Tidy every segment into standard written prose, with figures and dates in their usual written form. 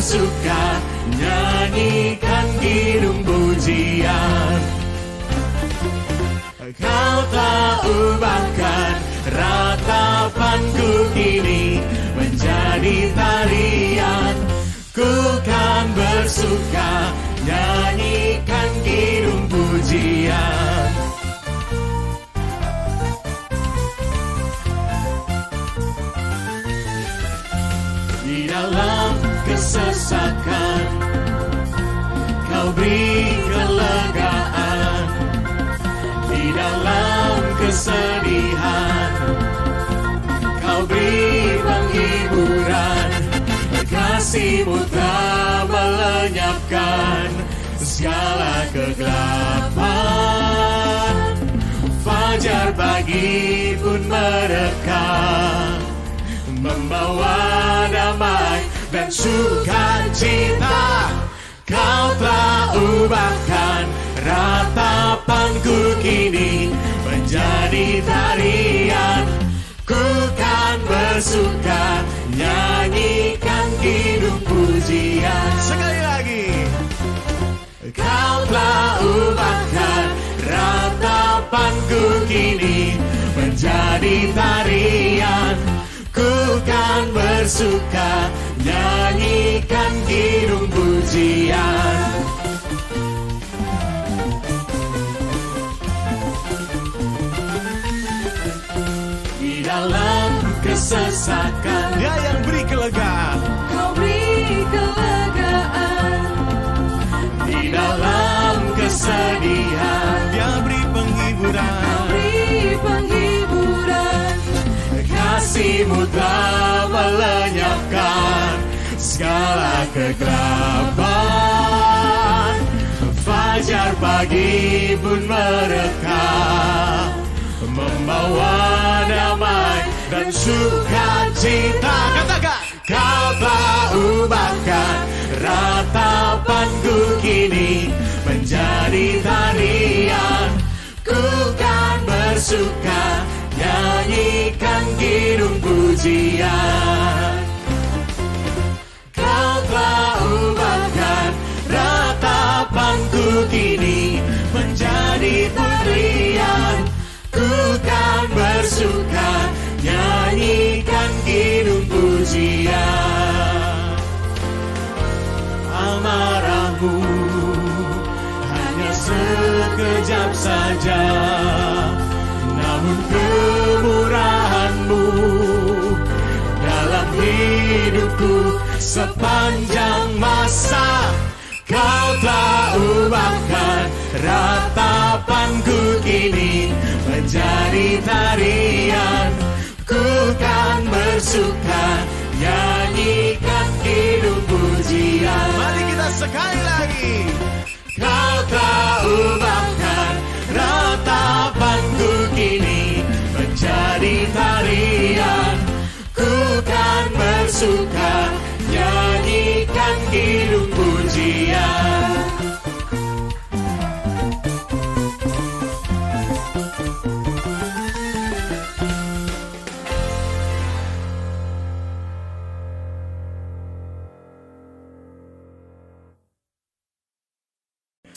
bersuka, nyanyikan kidung pujian. Kau telah ubahkan ratapanku kini menjadi tarian. Ku kan bersuka, nyanyikan kidung pujian. Di dalam kesesakan Kau beri kelegaan, di dalam kesedihan Kau beri penghiburan. Kasih-Mu telah melenyapkan segala kegelapan. Fajar pagi pun mereka, membawa damai dan sukacita. Kau telah ubahkan ratapanku kini menjadi tarian. Ku kan bersuka, nyanyikan kidung pujian. Sekali lagi. Kau telah ubahkan ratapanku kini menjadi tarian. Ku kan bersuka, nyanyikan kidung pujian. Di dalam kesesakan Dia yang beri kelegaan, Kau beri kelegaan. di dalam kesedihan Dia beri penghiburan. Kau beri penghiburan. Kasih-Mu telah melenyapkan segala kegelapan. Fajar pagi pun mereka, membawa damai dan sukacita. Katakan, Kau telah ubahkan ratapanku kini menjadi tarian. Ku kan bersuka, nyanyikan kidung pujian. Kau telah ubahkan ratapanku kini menjadi tarian. Ku kan bersuka, nyanyikan kidung pujian. Amarah-Mu hanya sekejap saja, namun kemurahan-Mu dalam hidupku sepanjang masa. Kau telah ubahkan ratapanku kini menjadi tarian. Ku kan bersuka, nyanyikan kidung pujian. Mari kita sekali lagi. Kau telah ubahkan ratapanku kini menjadi tarian. Ku kan bersuka, nyanyikan kidung pujian.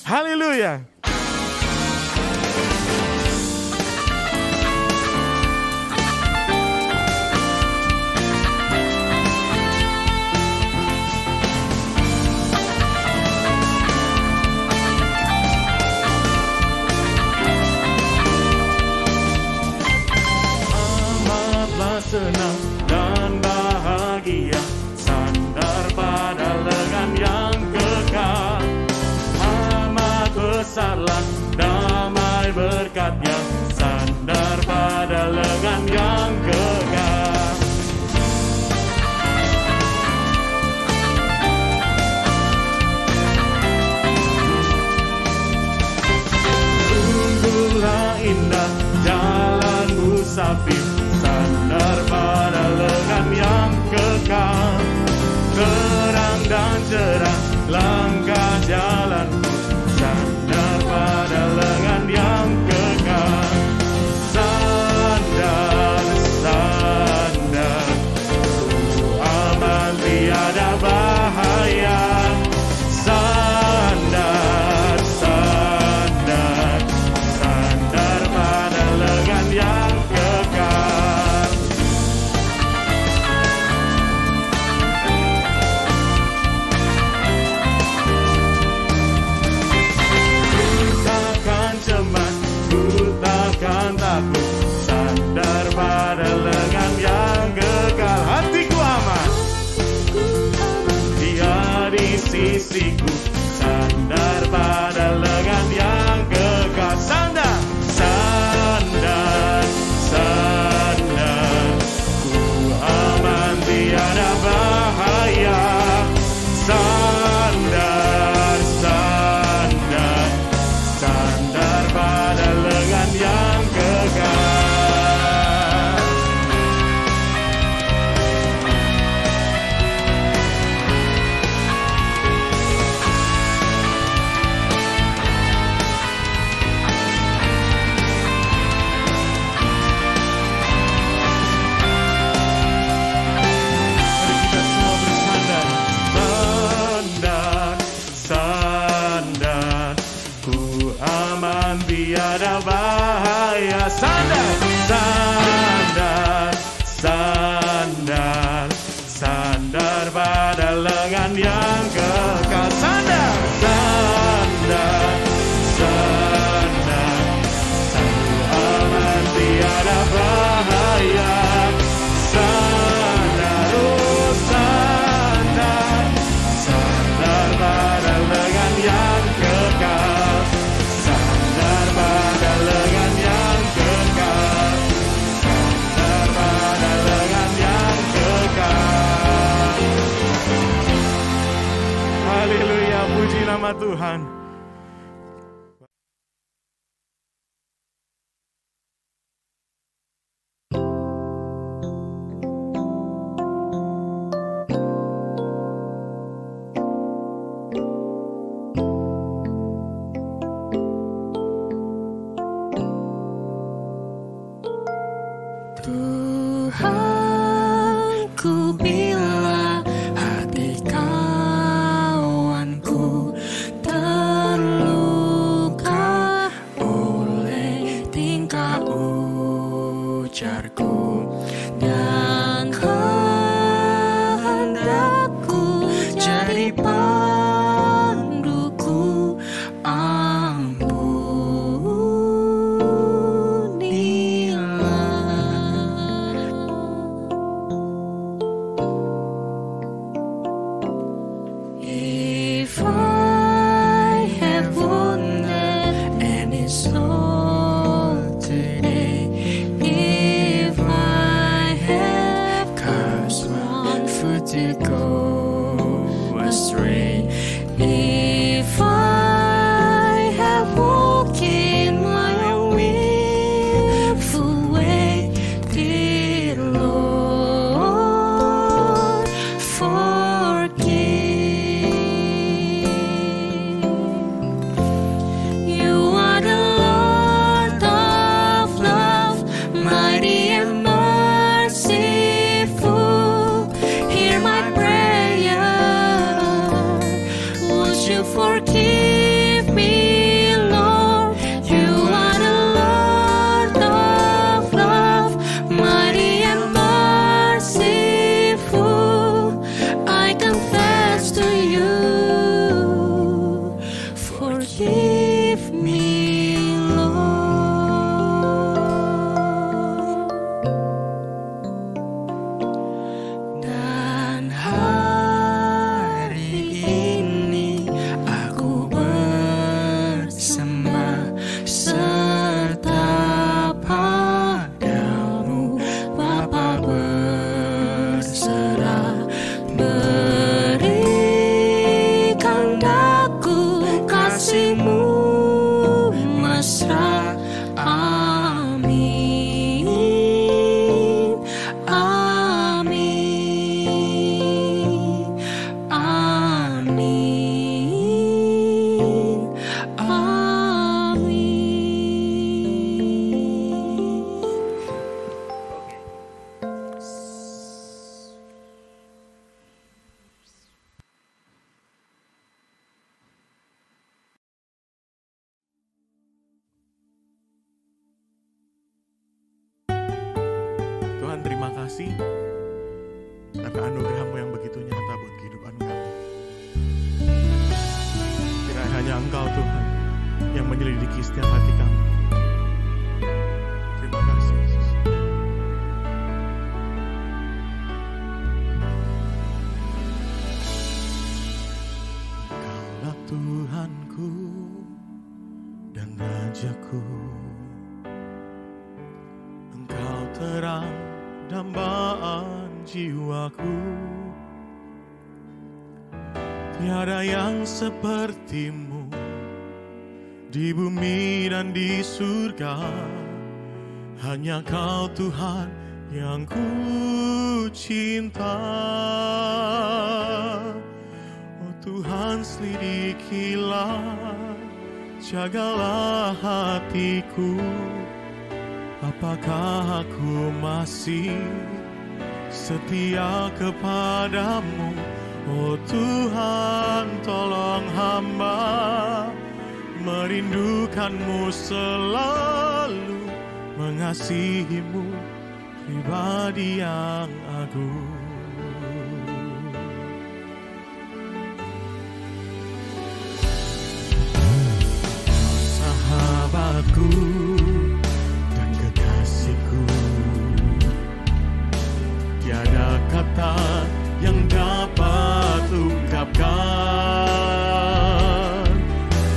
Haleluya. Amatlah senang dan bahagia, sandar pada lengan yang kekal. Amat besarlah damai berkat-Nya, sandar pada lengan yang kekal. Sungguhlah indah jalan musafir, sandar pada lengan yang kekal. Terang dan cerah langkah jalanku, sandar pada lengan yang kekal. Sandar, sandar, aman tiada bahaya. aku sandar pada lengan yang kekal. Hatiku aman, Dia di sisiku, sandar pada lengan yang kekal. Sandar, sandar, sandar, ku aman tiada bahaya. Sandar, sandar, sandar pada lengan yang kekal. Tiada bahaya. Sandar, sandar, sandar, sandar pada lengan yang kekal. Sandar, sandar, sandar, selalu aman tiada bahaya. Sandar, oh sandar, sandar pada lengan yang kekal. Sandar pada lengan yang kekal. Sandar pada lengan yang kekal. Haleluya, puji nama Tuhan. Tuhanku, bila hati kawanku terluka oleh tingkah ujarku dan kehendakku jadi panduku, if I have wounded any soul today, if I have caused one foot to go astray, if I have walked in my own willful way, dear Lord, forgive. Forgive me, Lord. You are the Lord of love, mighty and merciful. I confess to you, forgive me, Lord. Dan hari ini aku bersembah serta padamu, Bapa, berserah. Berikan daku kasih-Mu mesra. Amin, amin, amin, amin. Tuhan, terima kasih karena anugerah-Mu yang begitu nyata buat kehidupan kami. Kiranya hanya Engkau, Tuhan, yang menyelidiki setiap hati kami. Terima terang dambaan jiwaku. Tiada yang sepertimu di bumi dan di surga. Hanya Kau Tuhan yang ku cinta. Oh Tuhan, selidikilah, jagalah hatiku. Apakah aku masih setia kepadamu? Oh Tuhan, tolong hamba merindukanmu selalu, mengasihimu, pribadi yang agung. Sahabatku dan kekasihku, tiada kata yang dapat ungkapkan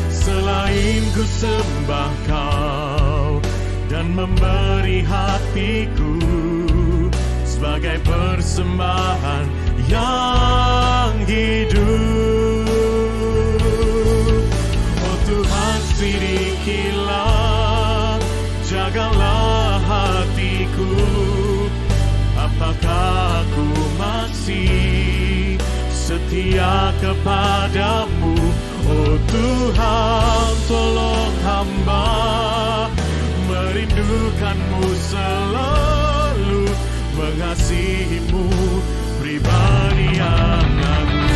selain ku sembah Kau dan memberi hatiku sebagai persembahan yang hidup. Oh Tuhan, selidikilah, jagalah hatiku. Apakah aku masih setia kepadamu? Oh Tuhan, tolong hamba merindukanmu selalu, mengasihimu, pribadi yang agung.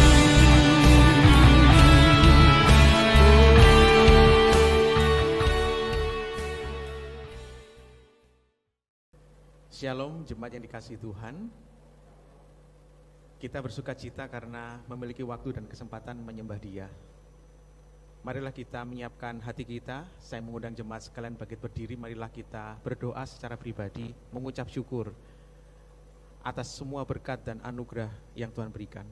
Shalom, jemaat yang dikasihi Tuhan. Kita bersuka cita karena memiliki waktu dan kesempatan menyembah Dia. Marilah kita menyiapkan hati kita. Saya mengundang jemaat sekalian bangkit berdiri. Marilah kita berdoa secara pribadi, mengucap syukur atas semua berkat dan anugerah yang Tuhan berikan.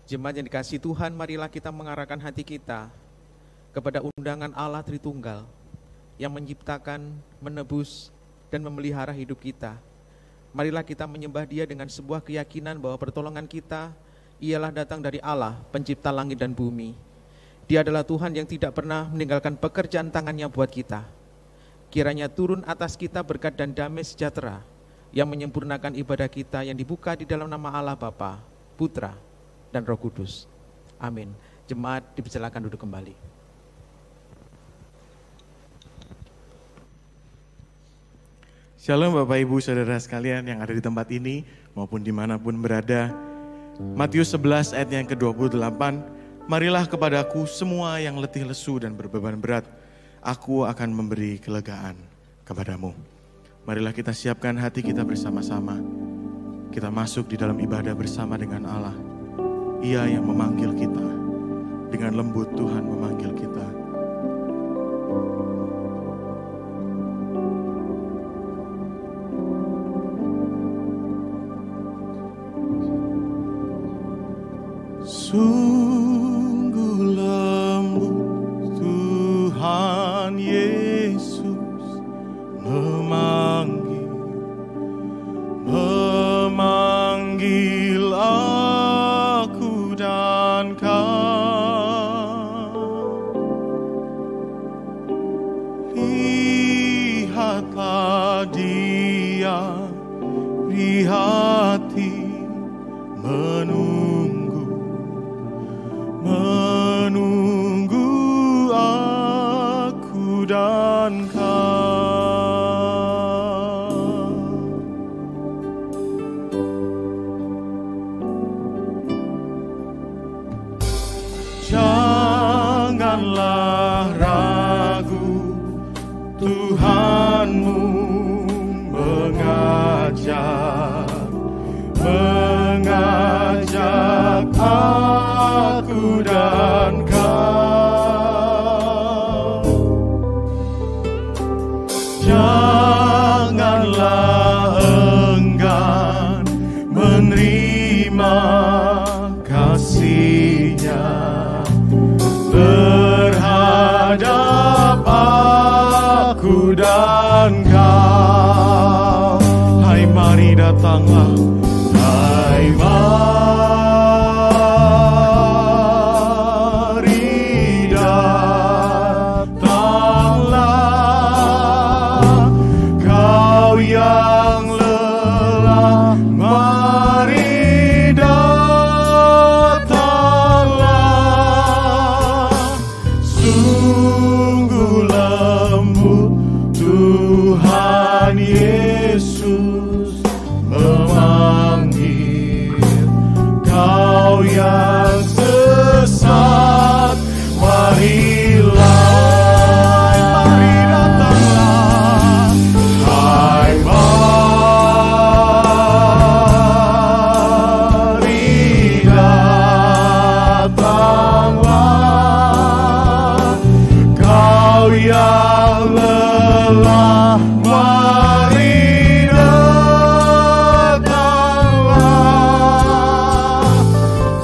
Jemaat yang dikasihi Tuhan, marilah kita mengarahkan hati kita kepada undangan Allah Tritunggal yang menciptakan, menebus, dan memelihara hidup kita. Marilah kita menyembah Dia dengan sebuah keyakinan bahwa pertolongan kita ialah datang dari Allah, pencipta langit dan bumi. Dia adalah Tuhan yang tidak pernah meninggalkan pekerjaan tangannya buat kita. Kiranya turun atas kita berkat dan damai sejahtera yang menyempurnakan ibadah kita yang dibuka di dalam nama Allah Bapa, Putra, dan Roh Kudus. Amin. Jemaat dipersilakan duduk kembali. Shalom Bapak Ibu Saudara sekalian yang ada di tempat ini maupun dimanapun berada. Matius 11 ayat yang ke-28, marilah kepadaku semua yang letih lesu dan berbeban berat, aku akan memberi kelegaan kepadamu. Marilah kita siapkan hati kita bersama-sama. Kita masuk di dalam ibadah bersama dengan Allah. Ia yang memanggil kita, dengan lembut Tuhan memanggil kita. Sungguh lembut Tuhan Yesus memanggil aku dan kau. Lihatlah Dia di hati menunggu aku dan kau. Janganlah ragu, Tuhanmu mengajak aku dan kau. datanglah. Hai mari datanglah, kau yang lelah, mari datanglah. Sungguh lembut Tuhan Yesus memanggil kau yang sesat, marilah, mari datanglah. Hai mari datanglah, kau yang lelah, mari datanglah.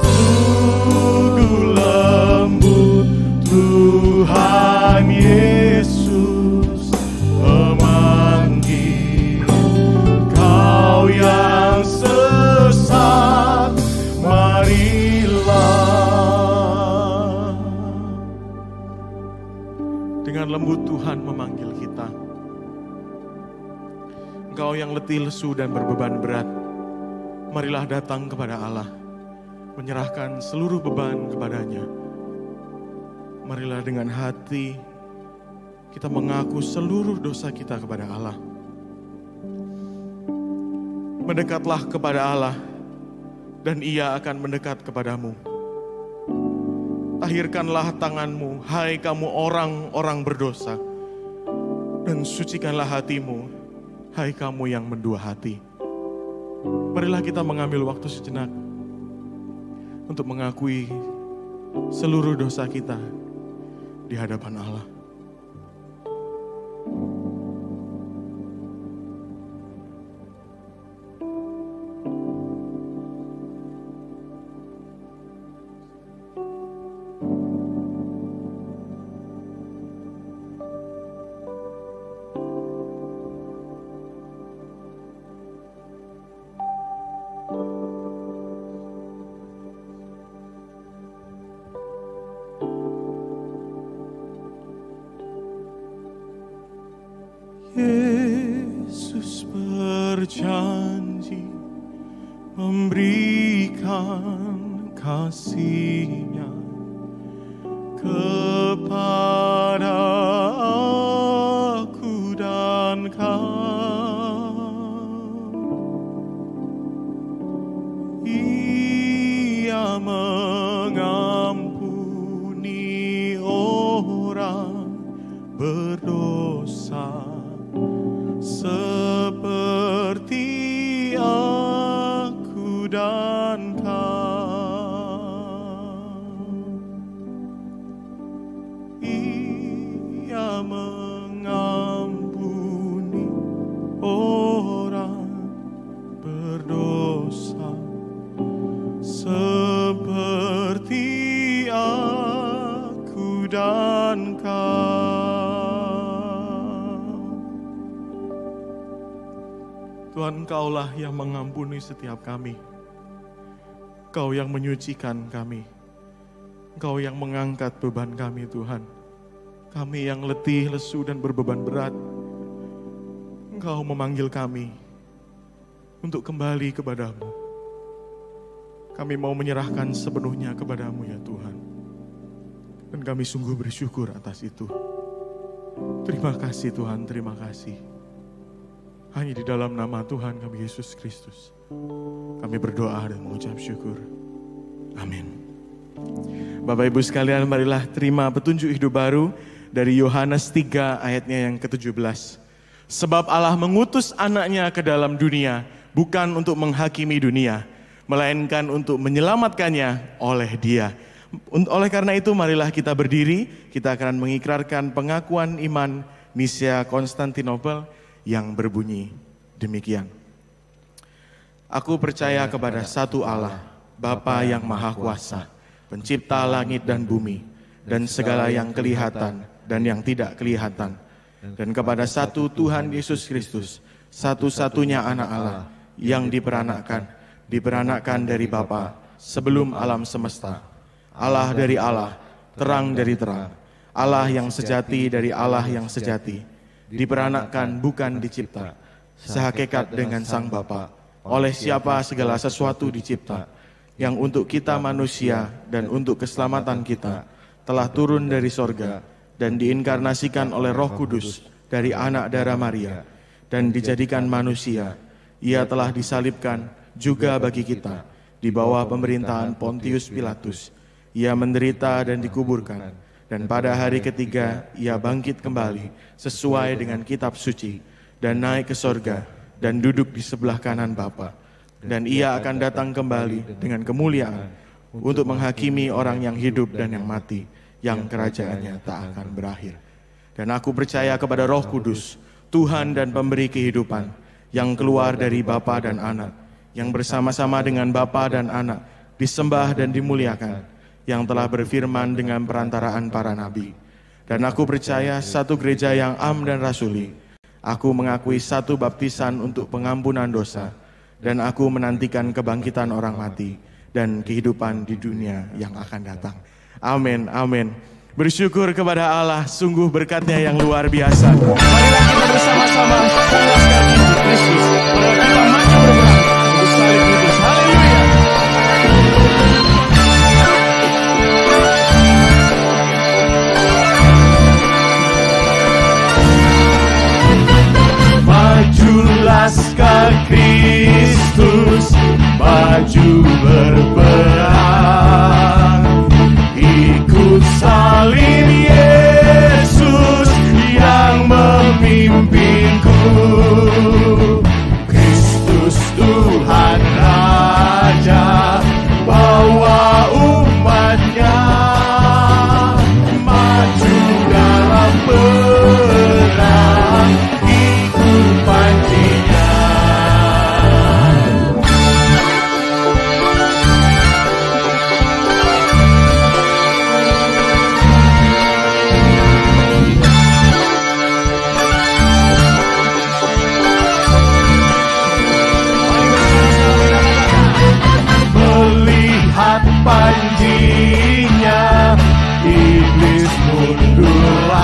Sungguh lembut Tuhan Yesus memanggil kau yang sesat, marilah. Dengan lembut Tuhan memanggil kita. Engkau yang letih lesu dan berbeban berat, marilah datang kepada Allah, menyerahkan seluruh beban kepadanya. Marilah dengan hati kita mengaku seluruh dosa kita kepada Allah. Mendekatlah kepada Allah dan Ia akan mendekat kepadamu. Tahirkanlah tanganmu, hai kamu orang-orang berdosa, dan sucikanlah hatimu, hai kamu yang mendua hati. Marilah kita mengambil waktu sejenak untuk mengakui seluruh dosa kita di hadapan Allah. Yesus berjanji memberikan kasih-Nya kepada aku dan kau. Ia mengampuni orang berdosa seperti aku dan kau. Ia mengampuni orang berdosa seperti aku dan kau. Tuhan, Engkaulah yang mengampuni setiap kami. Engkau yang menyucikan kami. Engkau yang mengangkat beban kami, Tuhan. Kami yang letih, lesu, dan berbeban berat. Engkau memanggil kami untuk kembali kepadamu. Kami mau menyerahkan sepenuhnya kepadamu ya Tuhan. Dan kami sungguh bersyukur atas itu. Terima kasih Tuhan, terima kasih. Hanya di dalam nama Tuhan kami Yesus Kristus, kami berdoa dan mengucap syukur. Amin. Bapak Ibu sekalian, marilah terima petunjuk hidup baru dari Yohanes 3 ayatnya yang ke-17. Sebab Allah mengutus anaknya ke dalam dunia, bukan untuk menghakimi dunia, melainkan untuk menyelamatkannya oleh Dia. Oleh karena itu marilah kita berdiri, kita akan mengikrarkan pengakuan iman Nicea Konstantinopel yang berbunyi demikian. Aku percaya kepada satu Allah, Bapa yang Maha Kuasa, pencipta langit dan bumi, dan segala yang kelihatan dan yang tidak kelihatan, dan kepada satu Tuhan Yesus Kristus, satu-satunya anak Allah, yang diperanakkan dari Bapa sebelum alam semesta. Allah dari Allah, terang dari terang. Allah yang sejati dari Allah yang sejati. Diperanakkan bukan dicipta. Sehakikat dengan Sang Bapa. Oleh siapa segala sesuatu dicipta. Yang untuk kita manusia dan untuk keselamatan kita telah turun dari sorga dan diinkarnasikan oleh Roh Kudus dari anak darah Maria dan dijadikan manusia. Ia telah disalibkan juga bagi kita di bawah pemerintahan Pontius Pilatus. Ia menderita dan dikuburkan, dan pada hari ketiga ia bangkit kembali sesuai dengan kitab suci dan naik ke sorga dan duduk di sebelah kanan Bapa. Dan ia akan datang kembali dengan kemuliaan untuk menghakimi orang yang hidup dan yang mati, yang kerajaannya tak akan berakhir. Dan aku percaya kepada Roh Kudus, Tuhan dan pemberi kehidupan, yang keluar dari Bapa dan Anak, yang bersama-sama dengan Bapa dan Anak, disembah dan dimuliakan, yang telah berfirman dengan perantaraan para nabi. Dan aku percaya satu gereja yang am dan rasuli. Aku mengakui satu baptisan untuk pengampunan dosa, dan aku menantikan kebangkitan orang mati dan kehidupan di dunia yang akan datang. Amin, amin. Bersyukur kepada Allah, sungguh berkat-Nya yang luar biasa. Marilah kita bersama-sama memuliakan Kristus. Marilah kita maju berperang untuk salib Kristus. Haleluya. Majulah laskar Kristus, maju berperang, ikut salib Yesus yang memimpinku. Kristus Tuhan Raja, bawa umatnya maju dalam perang, ikut panjinya. Melihat panjinya, iblis mundurlah.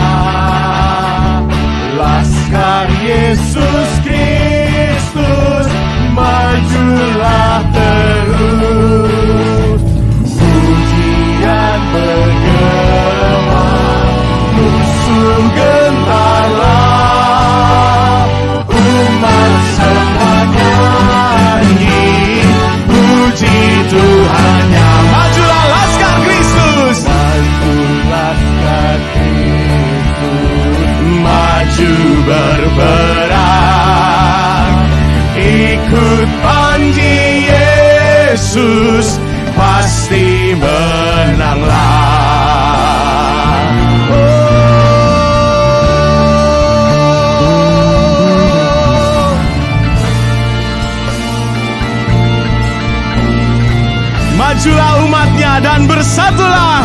Laskar Yesus Kristus, majulah terus. Pujian bergema, musuh gentarlah. Umat semua nyanyi, puji Tuhannya. Majulah laskar Kristus, majulah laskar Kristus, maju berperang, ikut panji Yesus, pasti menanglah. Majulah umatnya dan bersatulah.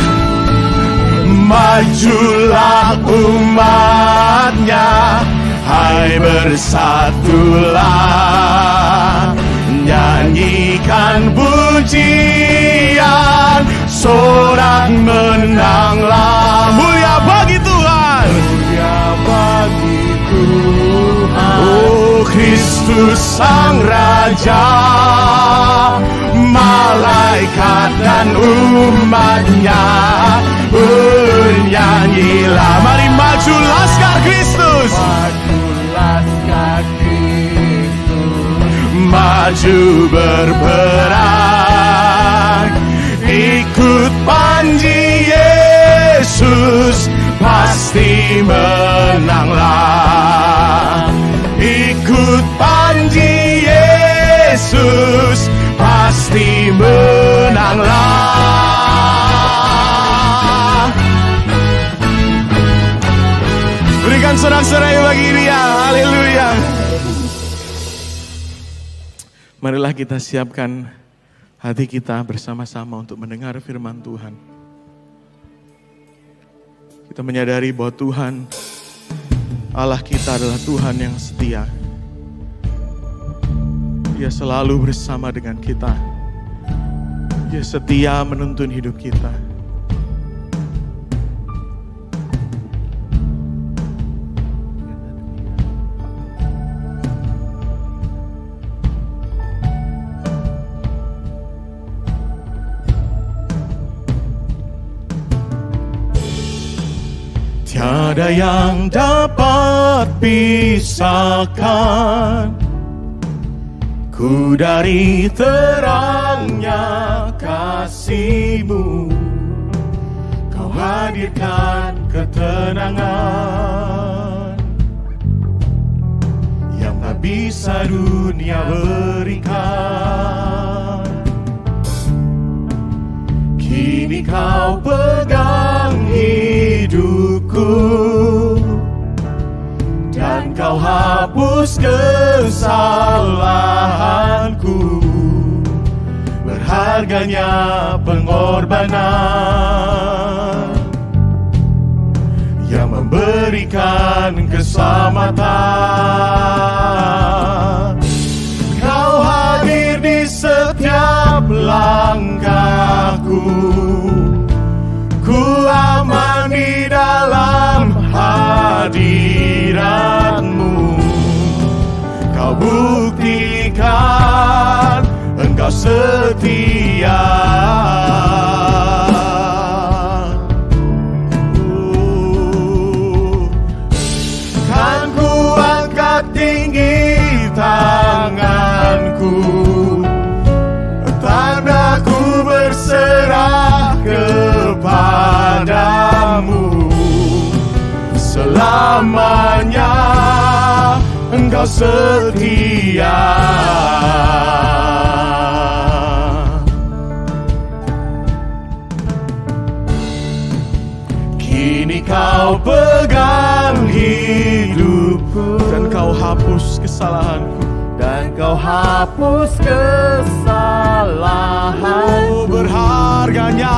Majulah umatnya, hai bersatulah. Nyanyikan pujian, sorak menanglah. Mulia bagi Tuhan, mulia bagi Tuhan. Oh Kristus Sang Raja, malaikat dan umatnya bernyanyilah. Mari maju laskar Kristus, maju laskar Kristus, maju berperang, ikut panji Yesus, pasti menanglah. Ikut panji Yesus, pasti menanglah. Berikan sorak-sorai bagi Dia. Haleluya. Marilah kita siapkan hati kita bersama-sama untuk mendengar firman Tuhan. Kita menyadari bahwa Tuhan Allah kita adalah Tuhan yang setia, Dia selalu bersama dengan kita. Dia setia menuntun hidup kita. Tiada yang dapat pisahkan ku dari terangnya kasih-Mu. Kau hadirkan ketenangan yang tak bisa dunia berikan. Kini Kau pegang hidupku dan Kau hapus kesalahanku. Berharganya pengorbanan yang memberikan keselamatan. Kau hadir di setiap langkahku. Ku aman di dalam hadirat-Mu. Kau buktikan Engkau setia. Kan ku angkat tinggi tanganku, tanda ku berserah kepadamu. Selamanya Engkau setia. Kini Kau pegang hidupku dan Kau hapus kesalahanku. Dan Kau hapus kesalahanku. Berharganya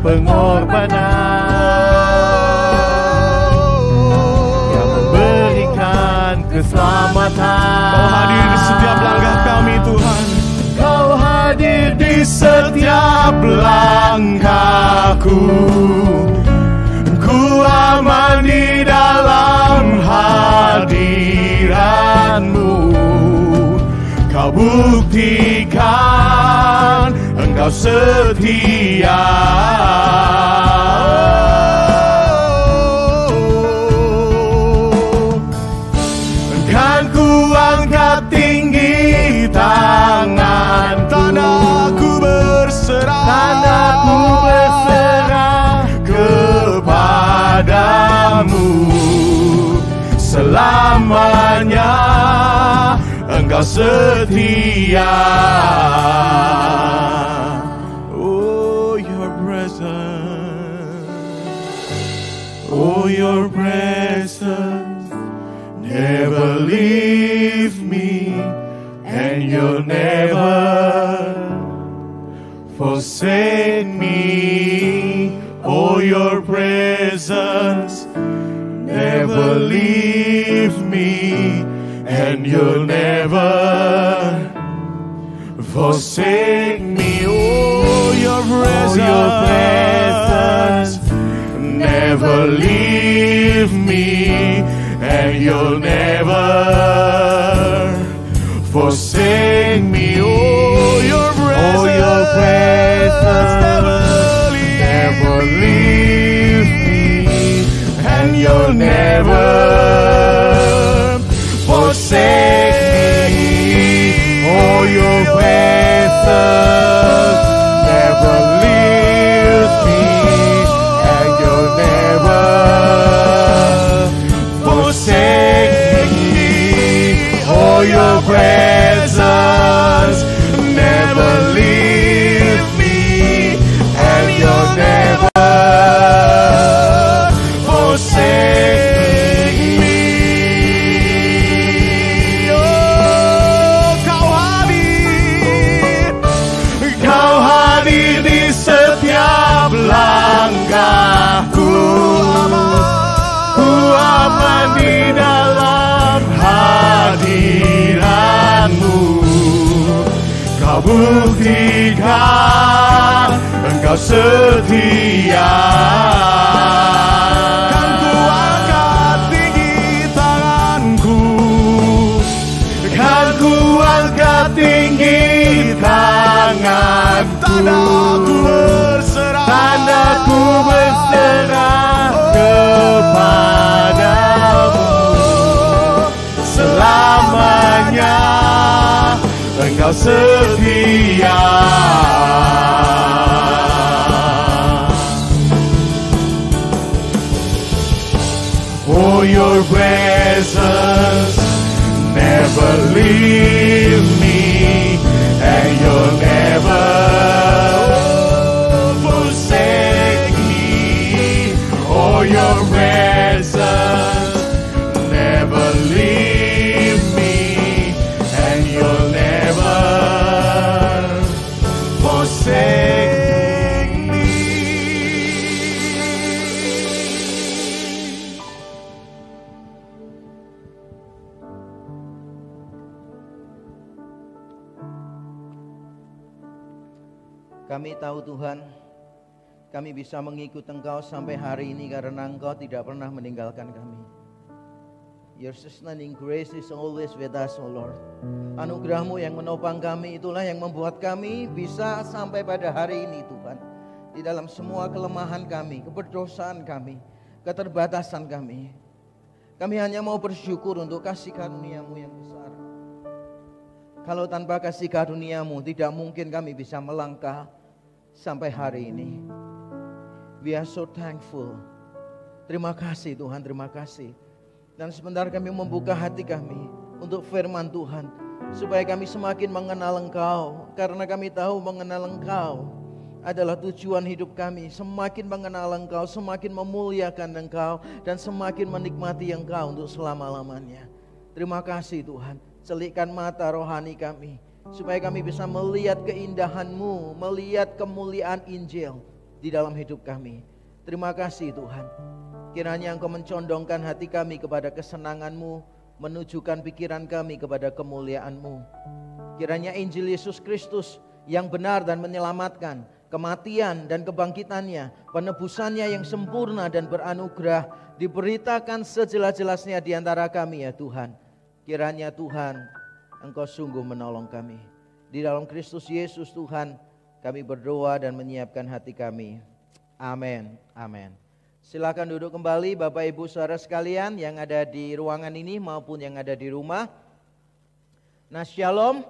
pengorbanan yang memberikan keselamatan. Kau hadir di setiap langkah kami, Tuhan. Kau hadir di Setiap langkahku, ku aman di dalam hadirat-Mu. Kau buktikan Engkau setia. Kan ku angkat tinggi tangan, tandaku berserah kepadamu. Selamanya Engkau setia. Oh, your presence, oh, your presence never leave me, and you'll never forsake me. Oh, your presence never leave me, and you'll never forsake me. Oh, your presence never leave me, and you'll never forsake me. Oh, your presence never leave me, and you'll never forsake me. Oh, your presence never leave me, and you'll never forsake me. Oh, your presence never leave me, and you'll never forsake me. setia. Kan ku angkat tinggi tanganku, Kan ku angkat tinggi tanganku, tandaku berserah, tandaku berserah kepadamu. Selamanya Engkau setia. Oh, your presence never leave me, and you'll never forsake me. Oh, your presence never leave me, and you'll never forsake me. Kami tahu Tuhan, kami bisa mengikut Engkau sampai hari ini karena Engkau tidak pernah meninggalkan kami. Your sustaining grace is always with us, O Lord. Anugerah-Mu yang menopang kami itulah yang membuat kami bisa sampai pada hari ini Tuhan. Di dalam semua kelemahan kami, keberdosaan kami, keterbatasan kami. Kami hanya mau bersyukur untuk kasih karunia-Mu yang besar. Kalau tanpa kasih karunia-Mu tidak mungkin kami bisa melangkah sampai hari ini. We are so thankful. Terima kasih Tuhan, terima kasih. Dan sebentar kami membuka hati kami untuk firman Tuhan, supaya kami semakin mengenal Engkau. Karena kami tahu mengenal Engkau adalah tujuan hidup kami. Semakin mengenal Engkau, semakin memuliakan Engkau, dan semakin menikmati Engkau untuk selama-lamanya. Terima kasih Tuhan. Celikkan mata rohani kami, supaya kami bisa melihat keindahan-Mu, melihat kemuliaan Injil di dalam hidup kami. Terima kasih Tuhan. Kiranya Engkau mencondongkan hati kami kepada kesenangan-Mu, menunjukkan pikiran kami kepada kemuliaan-Mu. Kiranya Injil Yesus Kristus yang benar dan menyelamatkan, kematian dan kebangkitannya, penebusannya yang sempurna dan beranugerah, diberitakan sejelas-jelasnya di antara kami ya Tuhan. Kiranya Tuhan, Engkau sungguh menolong kami. Di dalam Kristus Yesus Tuhan, kami berdoa dan menyiapkan hati kami. Amin. Amin. Silakan duduk kembali Bapak Ibu Saudara sekalian yang ada di ruangan ini maupun yang ada di rumah. Nah, Shalom.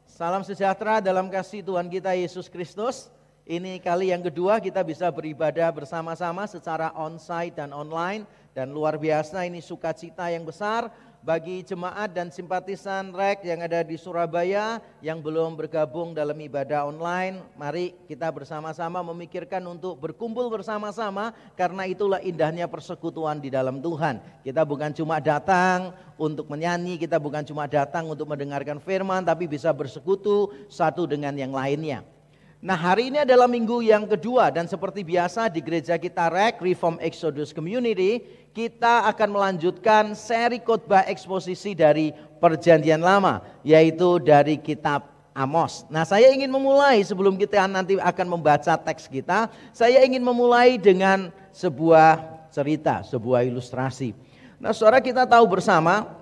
Salam sejahtera dalam kasih Tuhan kita Yesus Kristus. Ini kali yang kedua kita bisa beribadah bersama-sama secara onsite dan online. Dan luar biasa ini sukacita yang besar bagi jemaat dan simpatisan REK yang ada di Surabaya yang belum bergabung dalam ibadah online. Mari kita bersama-sama memikirkan untuk berkumpul bersama-sama, karena itulah indahnya persekutuan di dalam Tuhan. Kita bukan cuma datang untuk menyanyi, kita bukan cuma datang untuk mendengarkan firman, tapi bisa bersekutu satu dengan yang lainnya. Nah, hari ini adalah minggu yang kedua, dan seperti biasa di gereja kita REK, Reform Exodus Community, kita akan melanjutkan seri khotbah eksposisi dari Perjanjian Lama, yaitu dari kitab Amos. Nah, saya ingin memulai sebelum kita nanti akan membaca teks kita, saya ingin memulai dengan sebuah cerita, sebuah ilustrasi. Nah, saudara, kita tahu bersama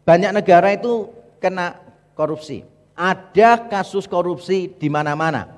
banyak negara itu kena korupsi. Ada kasus korupsi di mana-mana.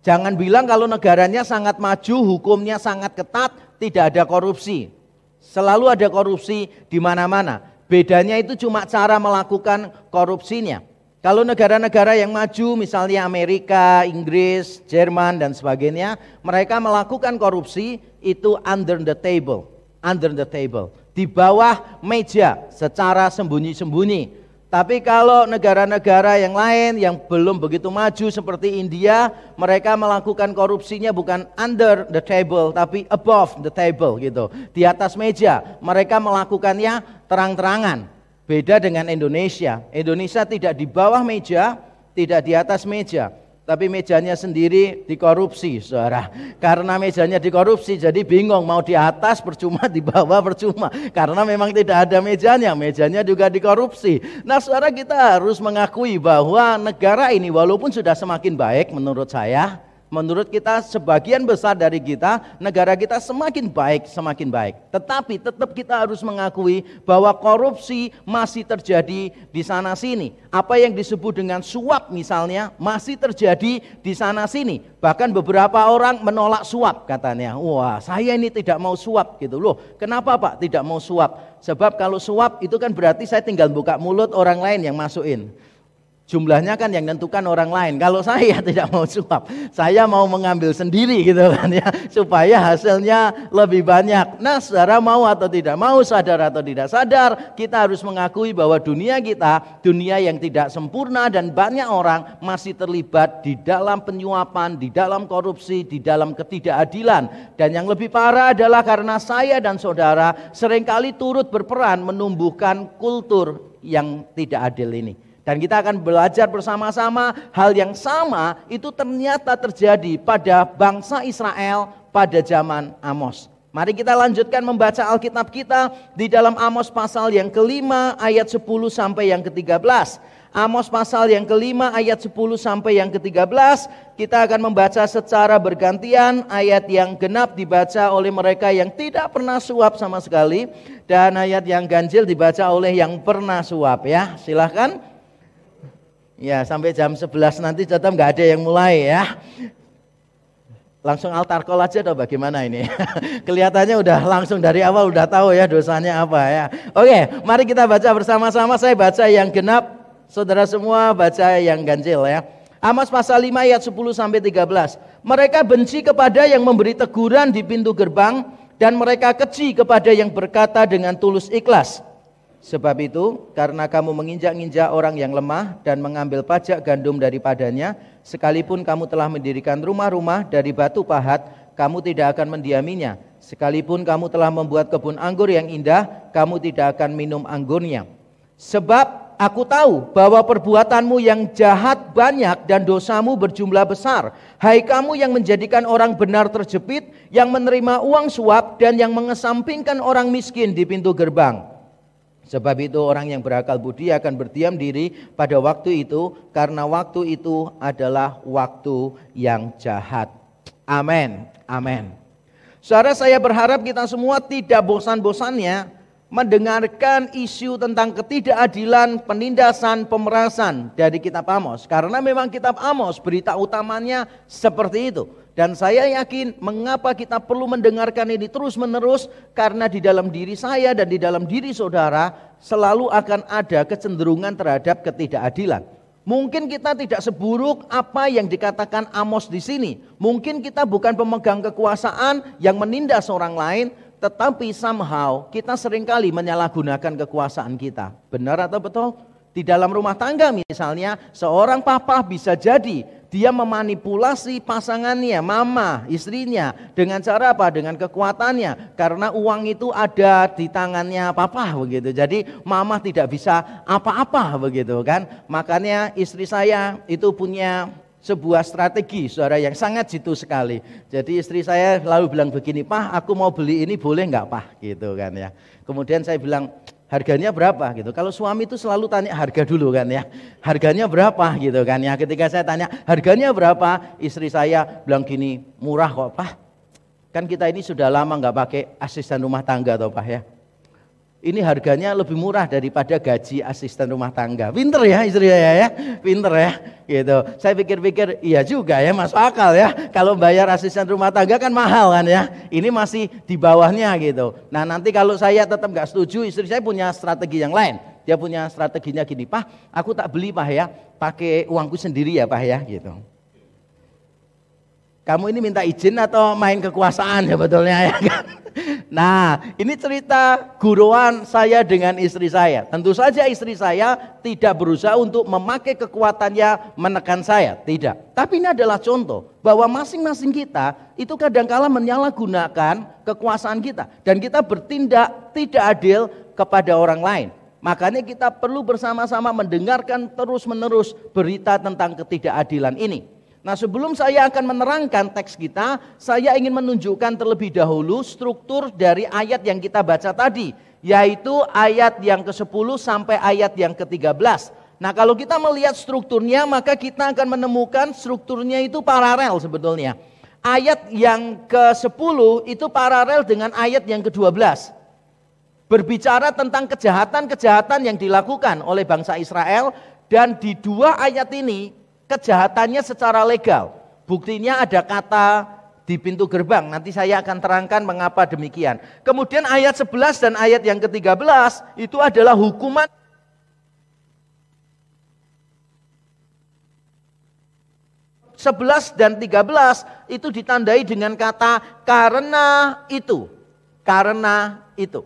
Jangan bilang kalau negaranya sangat maju, hukumnya sangat ketat, tidak ada korupsi. Selalu ada korupsi di mana-mana. Bedanya itu cuma cara melakukan korupsinya. Kalau negara-negara yang maju, misalnya Amerika, Inggris, Jerman dan sebagainya, mereka melakukan korupsi itu under the table, di bawah meja, secara sembunyi-sembunyi. Tapi kalau negara-negara yang lain yang belum begitu maju seperti India, mereka melakukan korupsinya bukan under the table tapi above the table gitu. Di atas meja, mereka melakukannya terang-terangan. Beda dengan Indonesia. Indonesia tidak di bawah meja, tidak di atas meja, tapi mejanya sendiri dikorupsi, saudara. Karena mejanya dikorupsi, jadi bingung mau di atas percuma, di bawah percuma. Karena memang tidak ada mejanya juga dikorupsi. Nah, saudara, kita harus mengakui bahwa negara ini walaupun sudah semakin baik menurut saya, Menurut kita, sebagian besar dari kita, negara kita semakin baik, semakin baik. Tetapi tetap kita harus mengakui bahwa korupsi masih terjadi di sana-sini. Apa yang disebut dengan suap misalnya, masih terjadi di sana-sini. Bahkan beberapa orang menolak suap katanya. Wah, saya ini tidak mau suap gitu loh. Kenapa Pak tidak mau suap? Sebab kalau suap itu kan berarti saya tinggal buka mulut, orang lain yang masukin. Jumlahnya kan yang nentukan orang lain. Kalau saya tidak mau suap, saya mau mengambil sendiri gitu kan ya, supaya hasilnya lebih banyak. Nah, saudara mau atau tidak mau, sadar atau tidak sadar, kita harus mengakui bahwa dunia kita, dunia yang tidak sempurna dan banyak orang masih terlibat di dalam penyuapan, di dalam korupsi, di dalam ketidakadilan. Dan yang lebih parah adalah karena saya dan saudara seringkali turut berperan menumbuhkan kultur yang tidak adil ini. Dan kita akan belajar bersama-sama hal yang sama itu ternyata terjadi pada bangsa Israel pada zaman Amos. Mari kita lanjutkan membaca Alkitab kita di dalam Amos pasal yang kelima ayat 10 sampai yang ke-13. Amos pasal yang kelima ayat 10 sampai yang ke-13. Kita akan membaca secara bergantian. Ayat yang genap dibaca oleh mereka yang tidak pernah suap sama sekali. Dan ayat yang ganjil dibaca oleh yang pernah suap ya. Silahkan. Ya, sampai jam 11 nanti tetap nggak ada yang mulai ya. Langsung altar call aja atau bagaimana ini? Kelihatannya udah langsung dari awal udah tahu ya dosanya apa ya. Oke, mari kita baca bersama-sama. Saya baca yang genap, saudara semua baca yang ganjil ya. Amos pasal 5 ayat 10 sampai 13. Mereka benci kepada yang memberi teguran di pintu gerbang, dan mereka keji kepada yang berkata dengan tulus ikhlas. Sebab itu, karena kamu menginjak-injak orang yang lemah dan mengambil pajak gandum daripadanya, sekalipun kamu telah mendirikan rumah-rumah dari batu pahat, kamu tidak akan mendiaminya. Sekalipun kamu telah membuat kebun anggur yang indah, kamu tidak akan minum anggurnya. Sebab aku tahu bahwa perbuatanmu yang jahat banyak dan dosamu berjumlah besar. Hai kamu yang menjadikan orang benar terjepit, yang menerima uang suap dan yang mengesampingkan orang miskin di pintu gerbang. Sebab itu orang yang berakal budi akan berdiam diri pada waktu itu, karena waktu itu adalah waktu yang jahat. Amin. Amin. Saudara, saya berharap kita semua tidak bosan-bosannya mendengarkan isu tentang ketidakadilan, penindasan, pemerasan dari kitab Amos. Karena memang kitab Amos berita utamanya seperti itu. Dan saya yakin mengapa kita perlu mendengarkan ini terus-menerus, karena di dalam diri saya dan di dalam diri saudara selalu akan ada kecenderungan terhadap ketidakadilan. Mungkin kita tidak seburuk apa yang dikatakan Amos di sini. Mungkin kita bukan pemegang kekuasaan yang menindas orang lain, tetapi somehow kita seringkali menyalahgunakan kekuasaan kita. Benar atau betul? Di dalam rumah tangga misalnya, seorang papa bisa jadi dia memanipulasi pasangannya, mama, istrinya, dengan cara apa? Dengan kekuatannya. Karena uang itu ada di tangannya papa begitu. Jadi mama tidak bisa apa-apa begitu kan. Makanya istri saya itu punya sebuah strategi, saudara, yang sangat jitu sekali. Jadi istri saya lalu bilang begini, "Pak, aku mau beli ini, boleh nggak, Pak?" Gitu kan ya. Kemudian saya bilang, "Harganya berapa?" gitu. Kalau suami itu selalu tanya harga dulu kan ya. Harganya berapa gitu kan ya. Ketika saya tanya harganya berapa, istri saya bilang gini, "Murah kok, Pak. Kan kita ini sudah lama nggak pakai asisten rumah tangga toh, Pak ya. Ini harganya lebih murah daripada gaji asisten rumah tangga." Pinter ya istri saya ya, pinter ya gitu. Saya pikir-pikir iya juga ya, masuk akal ya. Kalau bayar asisten rumah tangga kan mahal kan ya. Ini masih di bawahnya gitu. Nah nanti kalau saya tetap nggak setuju, istri saya punya strategi yang lain. Dia punya strateginya gini, "Pak, aku tak beli, Pak ya, pakai uangku sendiri ya, Pak ya," gitu. Kamu ini minta izin atau main kekuasaan ya betulnya ya kan? Nah, ini cerita guruan saya dengan istri saya. Tentu saja istri saya tidak berusaha untuk memakai kekuatannya menekan saya, tidak. Tapi ini adalah contoh bahwa masing-masing kita itu kadangkala menyalahgunakan kekuasaan kita. Dan kita bertindak tidak adil kepada orang lain. Makanya kita perlu bersama-sama mendengarkan terus-menerus berita tentang ketidakadilan ini. Nah, sebelum saya akan menerangkan teks kita, saya ingin menunjukkan terlebih dahulu struktur dari ayat yang kita baca tadi, yaitu ayat yang ke-10 sampai ayat yang ke-13. Nah, kalau kita melihat strukturnya, maka kita akan menemukan strukturnya itu paralel sebetulnya. Ayat yang ke-10 itu paralel dengan ayat yang ke-12. Berbicara tentang kejahatan-kejahatan yang dilakukan oleh bangsa Israel, dan di dua ayat ini kejahatannya secara legal. Buktinya ada kata di pintu gerbang. Nanti saya akan terangkan mengapa demikian. Kemudian ayat 11 dan ayat yang ke-13 itu adalah hukuman. Dan 13 itu ditandai dengan kata karena itu. Karena itu.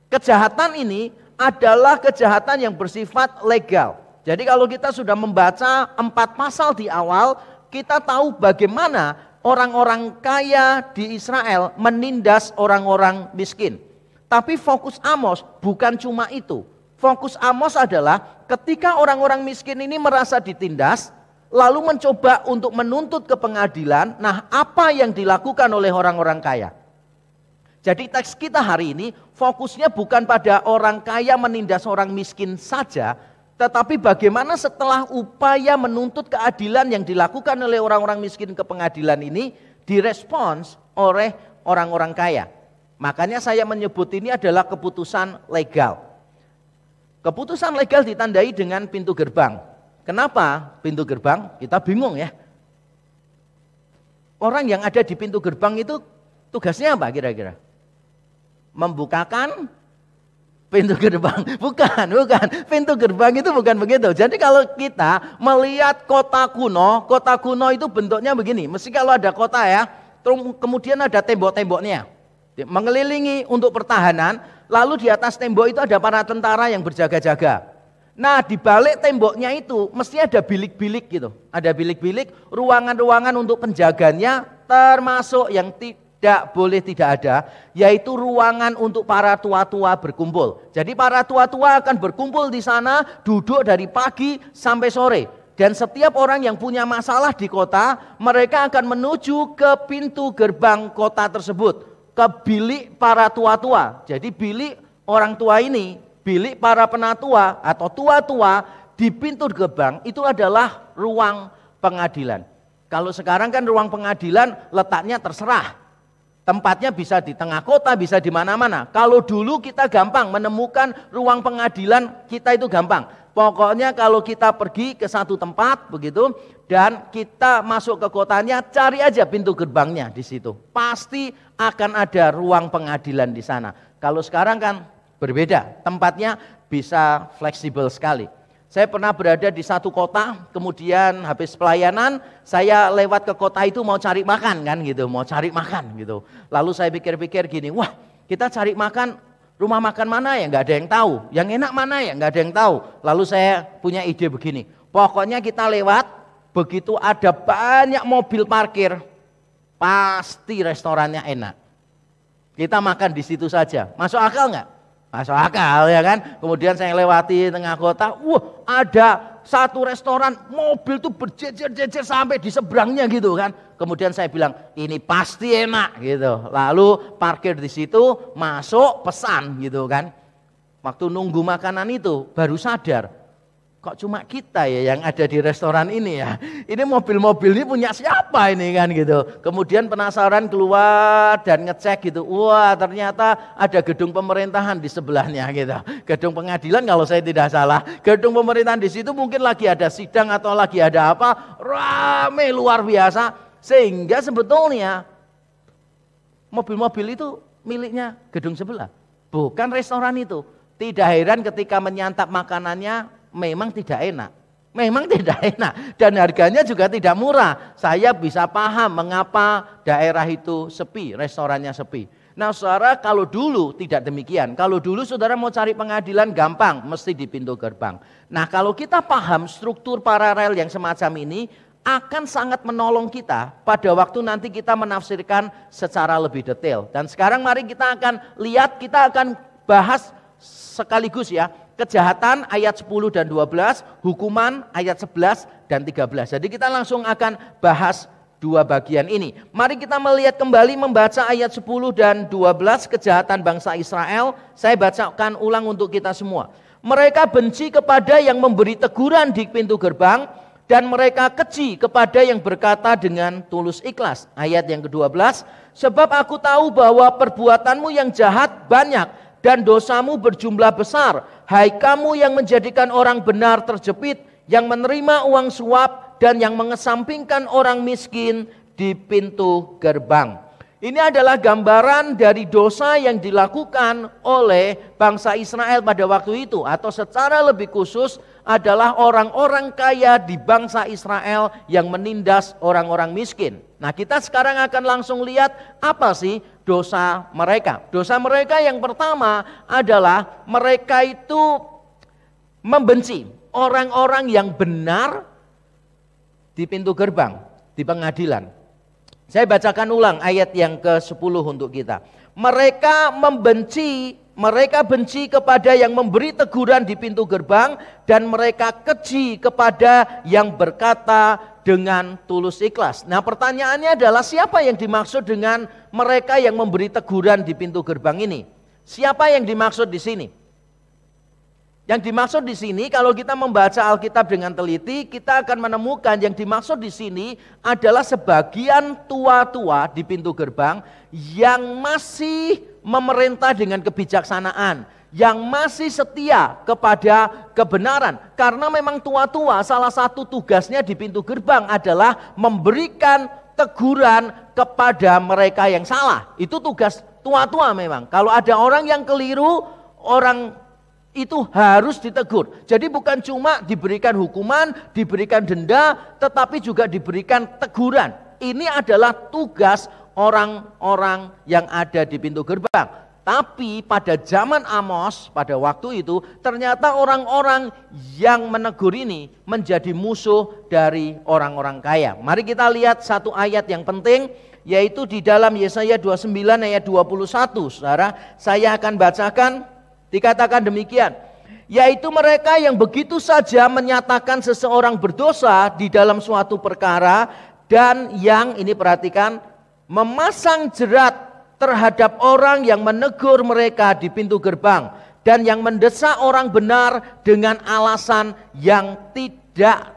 Kejahatan ini adalah kejahatan yang bersifat legal. Jadi kalau kita sudah membaca 4 pasal di awal, kita tahu bagaimana orang-orang kaya di Israel menindas orang-orang miskin. Tapi fokus Amos bukan cuma itu. Fokus Amos adalah ketika orang-orang miskin ini merasa ditindas, lalu mencoba untuk menuntut ke pengadilan, nah apa yang dilakukan oleh orang-orang kaya? Jadi teks kita hari ini fokusnya bukan pada orang kaya menindas orang miskin saja, tetapi bagaimana setelah upaya menuntut keadilan yang dilakukan oleh orang-orang miskin ke pengadilan ini direspons oleh orang-orang kaya. Makanya saya menyebut ini adalah keputusan legal. Keputusan legal ditandai dengan pintu gerbang. Kenapa pintu gerbang? Kita bingung ya. Orang yang ada di pintu gerbang itu tugasnya apa kira-kira? Membukakan pintu gerbang. Bukan. Pintu gerbang itu bukan begitu. Jadi kalau kita melihat kota kuno itu bentuknya begini. Mesti kalau ada kota ya, kemudian ada tembok-temboknya. Mengelilingi untuk pertahanan, lalu di atas tembok itu ada para tentara yang berjaga-jaga. Nah, di balik temboknya itu mesti ada bilik-bilik gitu. Ada bilik-bilik, ruangan-ruangan untuk penjaganya, termasuk yang tidak boleh tidak ada, yaitu ruangan untuk para tua-tua berkumpul. Jadi para tua-tua akan berkumpul di sana, duduk dari pagi sampai sore. Dan setiap orang yang punya masalah di kota, mereka akan menuju ke pintu gerbang kota tersebut, ke bilik para tua-tua. Jadi bilik orang tua ini, bilik para penatua atau tua-tua di pintu gerbang itu adalah ruang pengadilan. Kalau sekarang kan ruang pengadilan letaknya terserah. Tempatnya bisa di tengah kota, bisa di mana-mana. Kalau dulu kita gampang menemukan ruang pengadilan, kita itu gampang. Pokoknya kalau kita pergi ke satu tempat begitu dan kita masuk ke kotanya, cari aja pintu gerbangnya di situ. Pasti akan ada ruang pengadilan di sana. Kalau sekarang kan berbeda, tempatnya bisa fleksibel sekali. Saya pernah berada di satu kota, kemudian habis pelayanan, saya lewat ke kota itu mau cari makan kan gitu, mau cari makan gitu. Lalu saya pikir-pikir gini, wah kita cari makan, rumah makan mana ya nggak ada yang tahu, yang enak mana ya nggak ada yang tahu. Lalu saya punya ide begini, pokoknya kita lewat, begitu ada banyak mobil parkir, pasti restorannya enak. Kita makan di situ saja, masuk akal nggak? Masuk akal ya kan. Kemudian saya lewati tengah kota, wah ada satu restoran, mobil tuh berjejer-jejer sampai di seberangnya gitu kan. Kemudian saya bilang ini pasti enak gitu. Lalu parkir di situ, masuk pesan gitu kan. Waktu nunggu makanan itu baru sadar, kok cuma kita ya yang ada di restoran ini ya. Ini mobil-mobil ini punya siapa ini kan gitu. Kemudian penasaran keluar dan ngecek gitu. Wah ternyata ada gedung pemerintahan di sebelahnya gitu. Gedung pengadilan kalau saya tidak salah. Gedung pemerintahan di situ mungkin lagi ada sidang atau lagi ada apa. Rame luar biasa. Sehingga sebetulnya mobil-mobil itu miliknya gedung sebelah. Bukan restoran itu. Tidak heran ketika menyantap makanannya memang tidak enak. Memang tidak enak dan harganya juga tidak murah. Saya bisa paham mengapa daerah itu sepi, restorannya sepi. Nah saudara, kalau dulu tidak demikian. Kalau dulu saudara mau cari pengadilan gampang, mesti di pintu gerbang. Nah kalau kita paham struktur paralel yang semacam ini, akan sangat menolong kita pada waktu nanti kita menafsirkan secara lebih detail. Dan sekarang mari kita akan lihat, kita akan bahas sekaligus ya. Kejahatan ayat 10 dan 12, hukuman ayat 11 dan 13. Jadi kita langsung akan bahas dua bagian ini. Mari kita melihat kembali membaca ayat 10 dan 12 kejahatan bangsa Israel. Saya bacakan ulang untuk kita semua. Mereka benci kepada yang memberi teguran di pintu gerbang, dan mereka keji kepada yang berkata dengan tulus ikhlas. Ayat yang ke-12, sebab aku tahu bahwa perbuatanmu yang jahat banyak dan dosamu berjumlah besar. Hai kamu yang menjadikan orang benar terjepit, yang menerima uang suap dan yang mengesampingkan orang miskin di pintu gerbang. Ini adalah gambaran dari dosa yang dilakukan oleh bangsa Israel pada waktu itu, atau secara lebih khusus adalah orang-orang kaya di bangsa Israel yang menindas orang-orang miskin. Nah, kita sekarang akan langsung lihat apa sih dosa mereka. Dosa mereka yang pertama adalah mereka itu membenci orang-orang yang benar di pintu gerbang, di pengadilan. Saya bacakan ulang ayat yang ke-10 untuk kita. Mereka benci kepada yang memberi teguran di pintu gerbang, dan mereka keji kepada yang berkata dengan tulus ikhlas. Nah, pertanyaannya adalah siapa yang dimaksud dengan mereka yang memberi teguran di pintu gerbang ini? Siapa yang dimaksud di sini? Yang dimaksud di sini, kalau kita membaca Alkitab dengan teliti, kita akan menemukan yang dimaksud di sini adalah sebagian tua-tua di pintu gerbang yang masih memerintah dengan kebijaksanaan, yang masih setia kepada kebenaran. Karena memang tua-tua salah satu tugasnya di pintu gerbang adalah memberikan teguran kepada mereka yang salah. Itu tugas tua-tua memang. Kalau ada orang yang keliru, orang itu harus ditegur. Jadi bukan cuma diberikan hukuman, diberikan denda, tetapi juga diberikan teguran. Ini adalah tugas orang-orang yang ada di pintu gerbang. Tapi pada zaman Amos, pada waktu itu, ternyata orang-orang yang menegur ini menjadi musuh dari orang-orang kaya. Mari kita lihat satu ayat yang penting, yaitu di dalam Yesaya 29 ayat 21. Saudara, saya akan bacakan. Dikatakan demikian, yaitu mereka yang begitu saja menyatakan seseorang berdosa di dalam suatu perkara, dan yang, ini perhatikan, memasang jerat terhadap orang yang menegur mereka di pintu gerbang, dan yang mendesak orang benar dengan alasan yang tidak.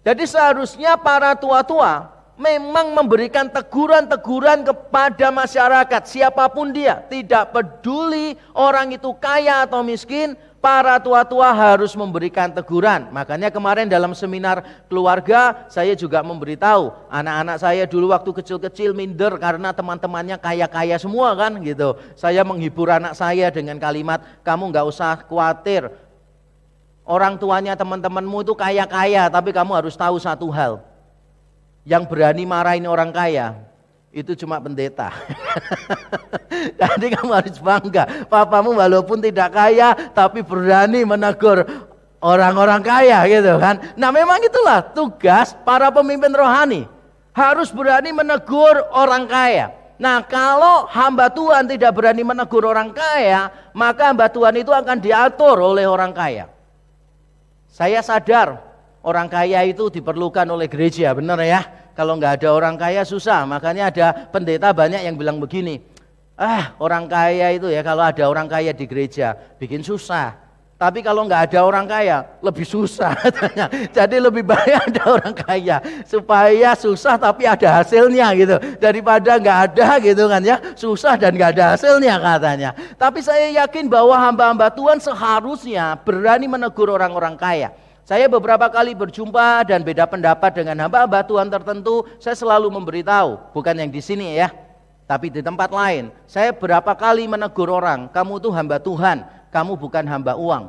Jadi seharusnya para tua-tua memang memberikan teguran-teguran kepada masyarakat, siapapun dia, tidak peduli orang itu kaya atau miskin, para tua-tua harus memberikan teguran. Makanya kemarin dalam seminar keluarga, saya juga memberitahu, anak-anak saya dulu waktu kecil-kecil minder karena teman-temannya kaya-kaya semua kan gitu. Saya menghibur anak saya dengan kalimat, kamu gak usah khawatir, orang tuanya teman-temanmu itu kaya-kaya, tapi kamu harus tahu satu hal, yang berani marahin orang kaya itu cuma pendeta. Jadi kamu harus bangga, papamu walaupun tidak kaya tapi berani menegur orang-orang kaya gitu kan. Nah, memang itulah tugas para pemimpin rohani, harus berani menegur orang kaya. Nah, kalau hamba Tuhan tidak berani menegur orang kaya, maka hamba Tuhan itu akan diatur oleh orang kaya. Saya sadar orang kaya itu diperlukan oleh gereja, benar ya? Kalau nggak ada orang kaya susah, makanya ada pendeta banyak yang bilang begini, orang kaya itu ya, kalau ada orang kaya di gereja bikin susah. Tapi kalau nggak ada orang kaya lebih susah katanya. Jadi lebih baik ada orang kaya supaya susah tapi ada hasilnya gitu, daripada nggak ada gitu kan ya, susah dan nggak ada hasilnya katanya. Tapi saya yakin bahwa hamba-hamba Tuhan seharusnya berani menegur orang-orang kaya. Saya beberapa kali berjumpa dan beda pendapat dengan hamba-hamba Tuhan tertentu, saya selalu memberitahu, bukan yang di sini ya, tapi di tempat lain. Saya berapa kali menegur orang, kamu tuh hamba Tuhan, kamu bukan hamba uang.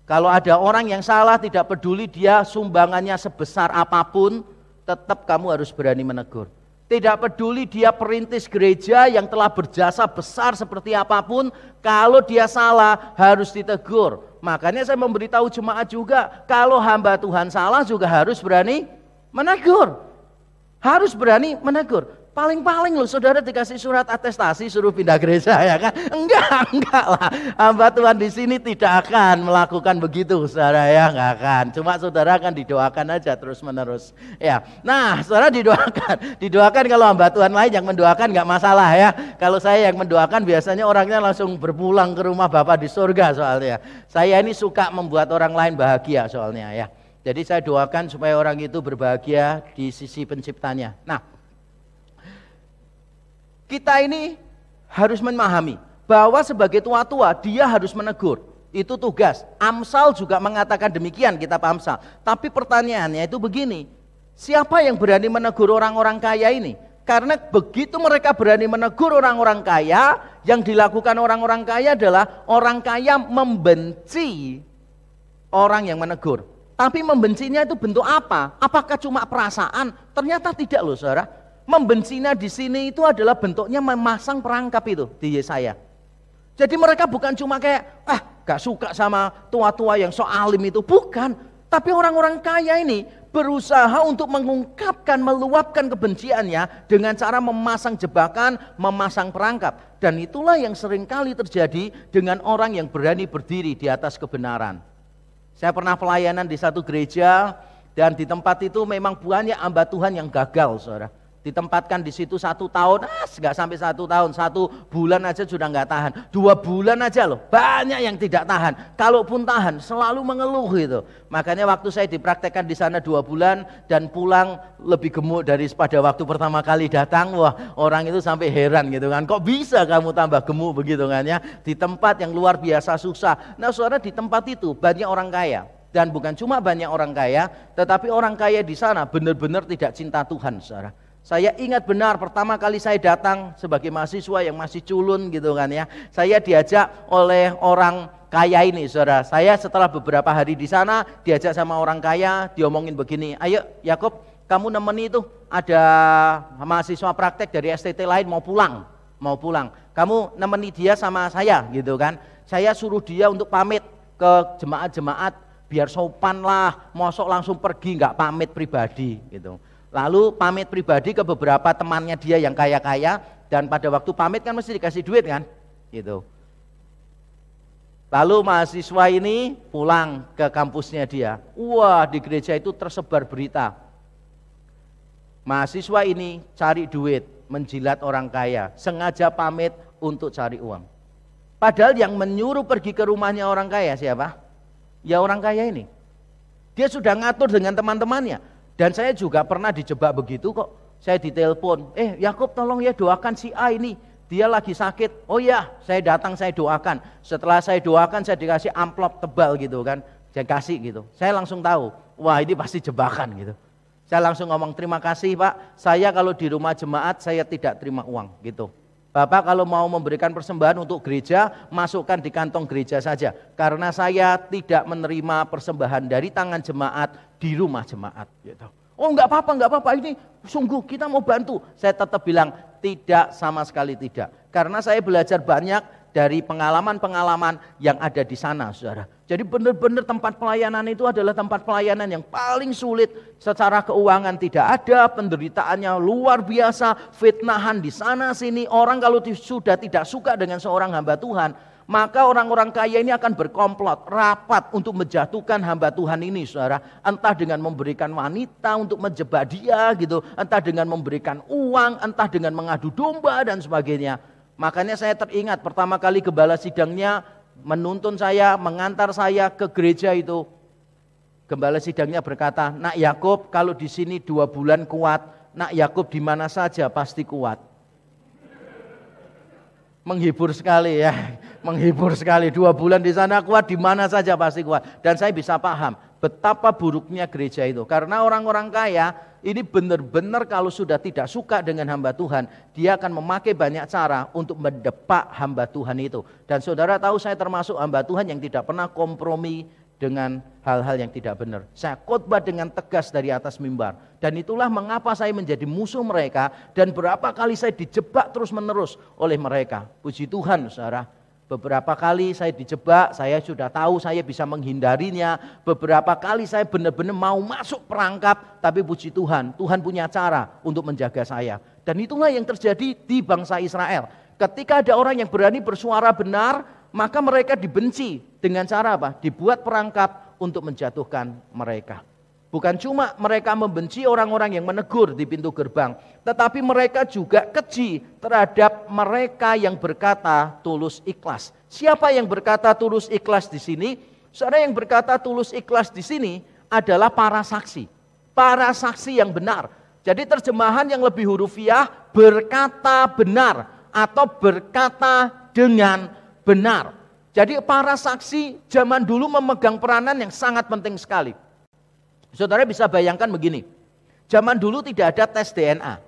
Kalau ada orang yang salah, tidak peduli dia sumbangannya sebesar apapun, tetap kamu harus berani menegur. Tidak peduli dia perintis gereja yang telah berjasa besar seperti apapun, kalau dia salah harus ditegur. Makanya saya memberitahu jemaat juga, kalau hamba Tuhan salah juga harus berani menegur. Harus berani menegur. Paling-paling loh saudara dikasih surat atestasi suruh pindah gereja ya kan? Enggak lah. Hamba Tuhan di sini tidak akan melakukan begitu saudara ya, enggak akan. Cuma saudara akan didoakan aja terus menerus. Ya. Nah, saudara didoakan kalau hamba Tuhan lain yang mendoakan enggak masalah ya. Kalau saya yang mendoakan biasanya orangnya langsung berpulang ke rumah Bapa di surga soalnya. Saya ini suka membuat orang lain bahagia soalnya ya. Jadi saya doakan supaya orang itu berbahagia di sisi penciptanya. Nah, kita ini harus memahami bahwa sebagai tua-tua dia harus menegur. Itu tugas. Amsal juga mengatakan demikian, kitab Amsal. Tapi pertanyaannya itu begini, siapa yang berani menegur orang-orang kaya ini? Karena begitu mereka berani menegur orang-orang kaya, yang dilakukan orang-orang kaya adalah orang kaya membenci orang yang menegur. Tapi membencinya itu bentuk apa? Apakah cuma perasaan? Ternyata tidak loh saudara. Membencinya di sini itu adalah bentuknya memasang perangkap itu di Yesaya. Jadi mereka bukan cuma kayak gak suka sama tua-tua yang so alim itu, bukan. Tapi orang-orang kaya ini berusaha untuk mengungkapkan, meluapkan kebenciannya dengan cara memasang jebakan, memasang perangkap. Dan itulah yang seringkali terjadi dengan orang yang berani berdiri di atas kebenaran. Saya pernah pelayanan di satu gereja dan di tempat itu memang banyak hamba Tuhan yang gagal saudara. Ditempatkan di situ 1 tahun, nggak sampai 1 tahun, 1 bulan aja sudah nggak tahan, 2 bulan aja loh, banyak yang tidak tahan. Kalaupun tahan, selalu mengeluh gitu. Makanya waktu saya dipraktekkan di sana 2 bulan dan pulang lebih gemuk daripada waktu pertama kali datang, wah orang itu sampai heran gitu kan, kok bisa kamu tambah gemuk begitu kan ya, di tempat yang luar biasa susah. Nah saudara, di tempat itu banyak orang kaya. Dan bukan cuma banyak orang kaya, tetapi orang kaya di sana benar-benar tidak cinta Tuhan saudara. Saya ingat benar pertama kali saya datang sebagai mahasiswa yang masih culun gitu kan ya. Saya diajak oleh orang kaya ini saudara. Saya setelah beberapa hari di sana diajak sama orang kaya, diomongin begini, ayo Yakub kamu nemeni itu ada mahasiswa praktek dari STT lain mau pulang. Kamu nemeni dia sama saya gitu kan. Saya suruh dia untuk pamit ke jemaat-jemaat biar sopan lah, mosok langsung pergi nggak pamit pribadi gitu. Lalu pamit pribadi ke beberapa temannya dia yang kaya-kaya, dan pada waktu pamit kan mesti dikasih duit kan, gitu. Lalu mahasiswa ini pulang ke kampusnya dia. Wah, di gereja itu tersebar berita. Mahasiswa ini cari duit, menjilat orang kaya, sengaja pamit untuk cari uang. Padahal yang menyuruh pergi ke rumahnya orang kaya siapa? Ya orang kaya ini. Dia sudah ngatur dengan teman-temannya. Dan saya juga pernah dijebak begitu kok. Saya ditelepon, Yakub tolong ya doakan si A ini, dia lagi sakit. Oh ya, saya datang, saya doakan. Setelah saya doakan, saya dikasih amplop tebal gitu kan, saya kasih gitu. Saya langsung tahu, wah ini pasti jebakan gitu. Saya langsung ngomong, terima kasih Pak, saya kalau di rumah jemaat saya tidak terima uang gitu. Bapak kalau mau memberikan persembahan untuk gereja, masukkan di kantong gereja saja. Karena saya tidak menerima persembahan dari tangan jemaat di rumah jemaat. Gitu. Oh enggak apa-apa, ini sungguh kita mau bantu. Saya tetap bilang, tidak, sama sekali tidak. Karena saya belajar banyak dari pengalaman-pengalaman yang ada di sana, saudara. Jadi benar-benar tempat pelayanan itu adalah tempat pelayanan yang paling sulit. Secara keuangan tidak ada, penderitaannya luar biasa, fitnahan di sana sini. Orang kalau sudah tidak suka dengan seorang hamba Tuhan, maka orang-orang kaya ini akan berkomplot, rapat untuk menjatuhkan hamba Tuhan ini, saudara. Entah dengan memberikan wanita untuk menjebak dia gitu, entah dengan memberikan uang, entah dengan mengadu domba dan sebagainya. Makanya saya teringat pertama kali gembala sidangnya menuntun saya, mengantar saya ke gereja itu. Gembala sidangnya berkata, Nak Yakub kalau di sini 2 bulan kuat, Nak Yakub di mana saja pasti kuat. Menghibur sekali ya, menghibur sekali. 2 bulan di sana kuat, di mana saja pasti kuat. Dan saya bisa paham betapa buruknya gereja itu. Karena orang-orang kaya ini benar-benar kalau sudah tidak suka dengan hamba Tuhan, dia akan memakai banyak cara untuk mendepak hamba Tuhan itu. Dan saudara tahu saya termasuk hamba Tuhan yang tidak pernah kompromi dengan hal-hal yang tidak benar. Saya khotbah dengan tegas dari atas mimbar. Dan itulah mengapa saya menjadi musuh mereka dan berapa kali saya dijebak terus-menerus oleh mereka. Puji Tuhan, saudara. Beberapa kali saya dijebak, saya sudah tahu saya bisa menghindarinya. Beberapa kali saya benar-benar mau masuk perangkap, tapi puji Tuhan, Tuhan punya cara untuk menjaga saya. Dan itulah yang terjadi di bangsa Israel. Ketika ada orang yang berani bersuara benar, maka mereka dibenci dengan cara apa? Dibuat perangkap untuk menjatuhkan mereka. Bukan cuma mereka membenci orang-orang yang menegur di pintu gerbang, tetapi mereka juga keji terhadap mereka yang berkata tulus ikhlas. Siapa yang berkata tulus ikhlas di sini? Saudara, yang berkata tulus ikhlas di sini adalah para saksi. Para saksi yang benar. Jadi terjemahan yang lebih hurufiah, berkata benar atau berkata dengan benar. Jadi para saksi zaman dulu memegang peranan yang sangat penting sekali. Saudara bisa bayangkan begini, zaman dulu tidak ada tes DNA,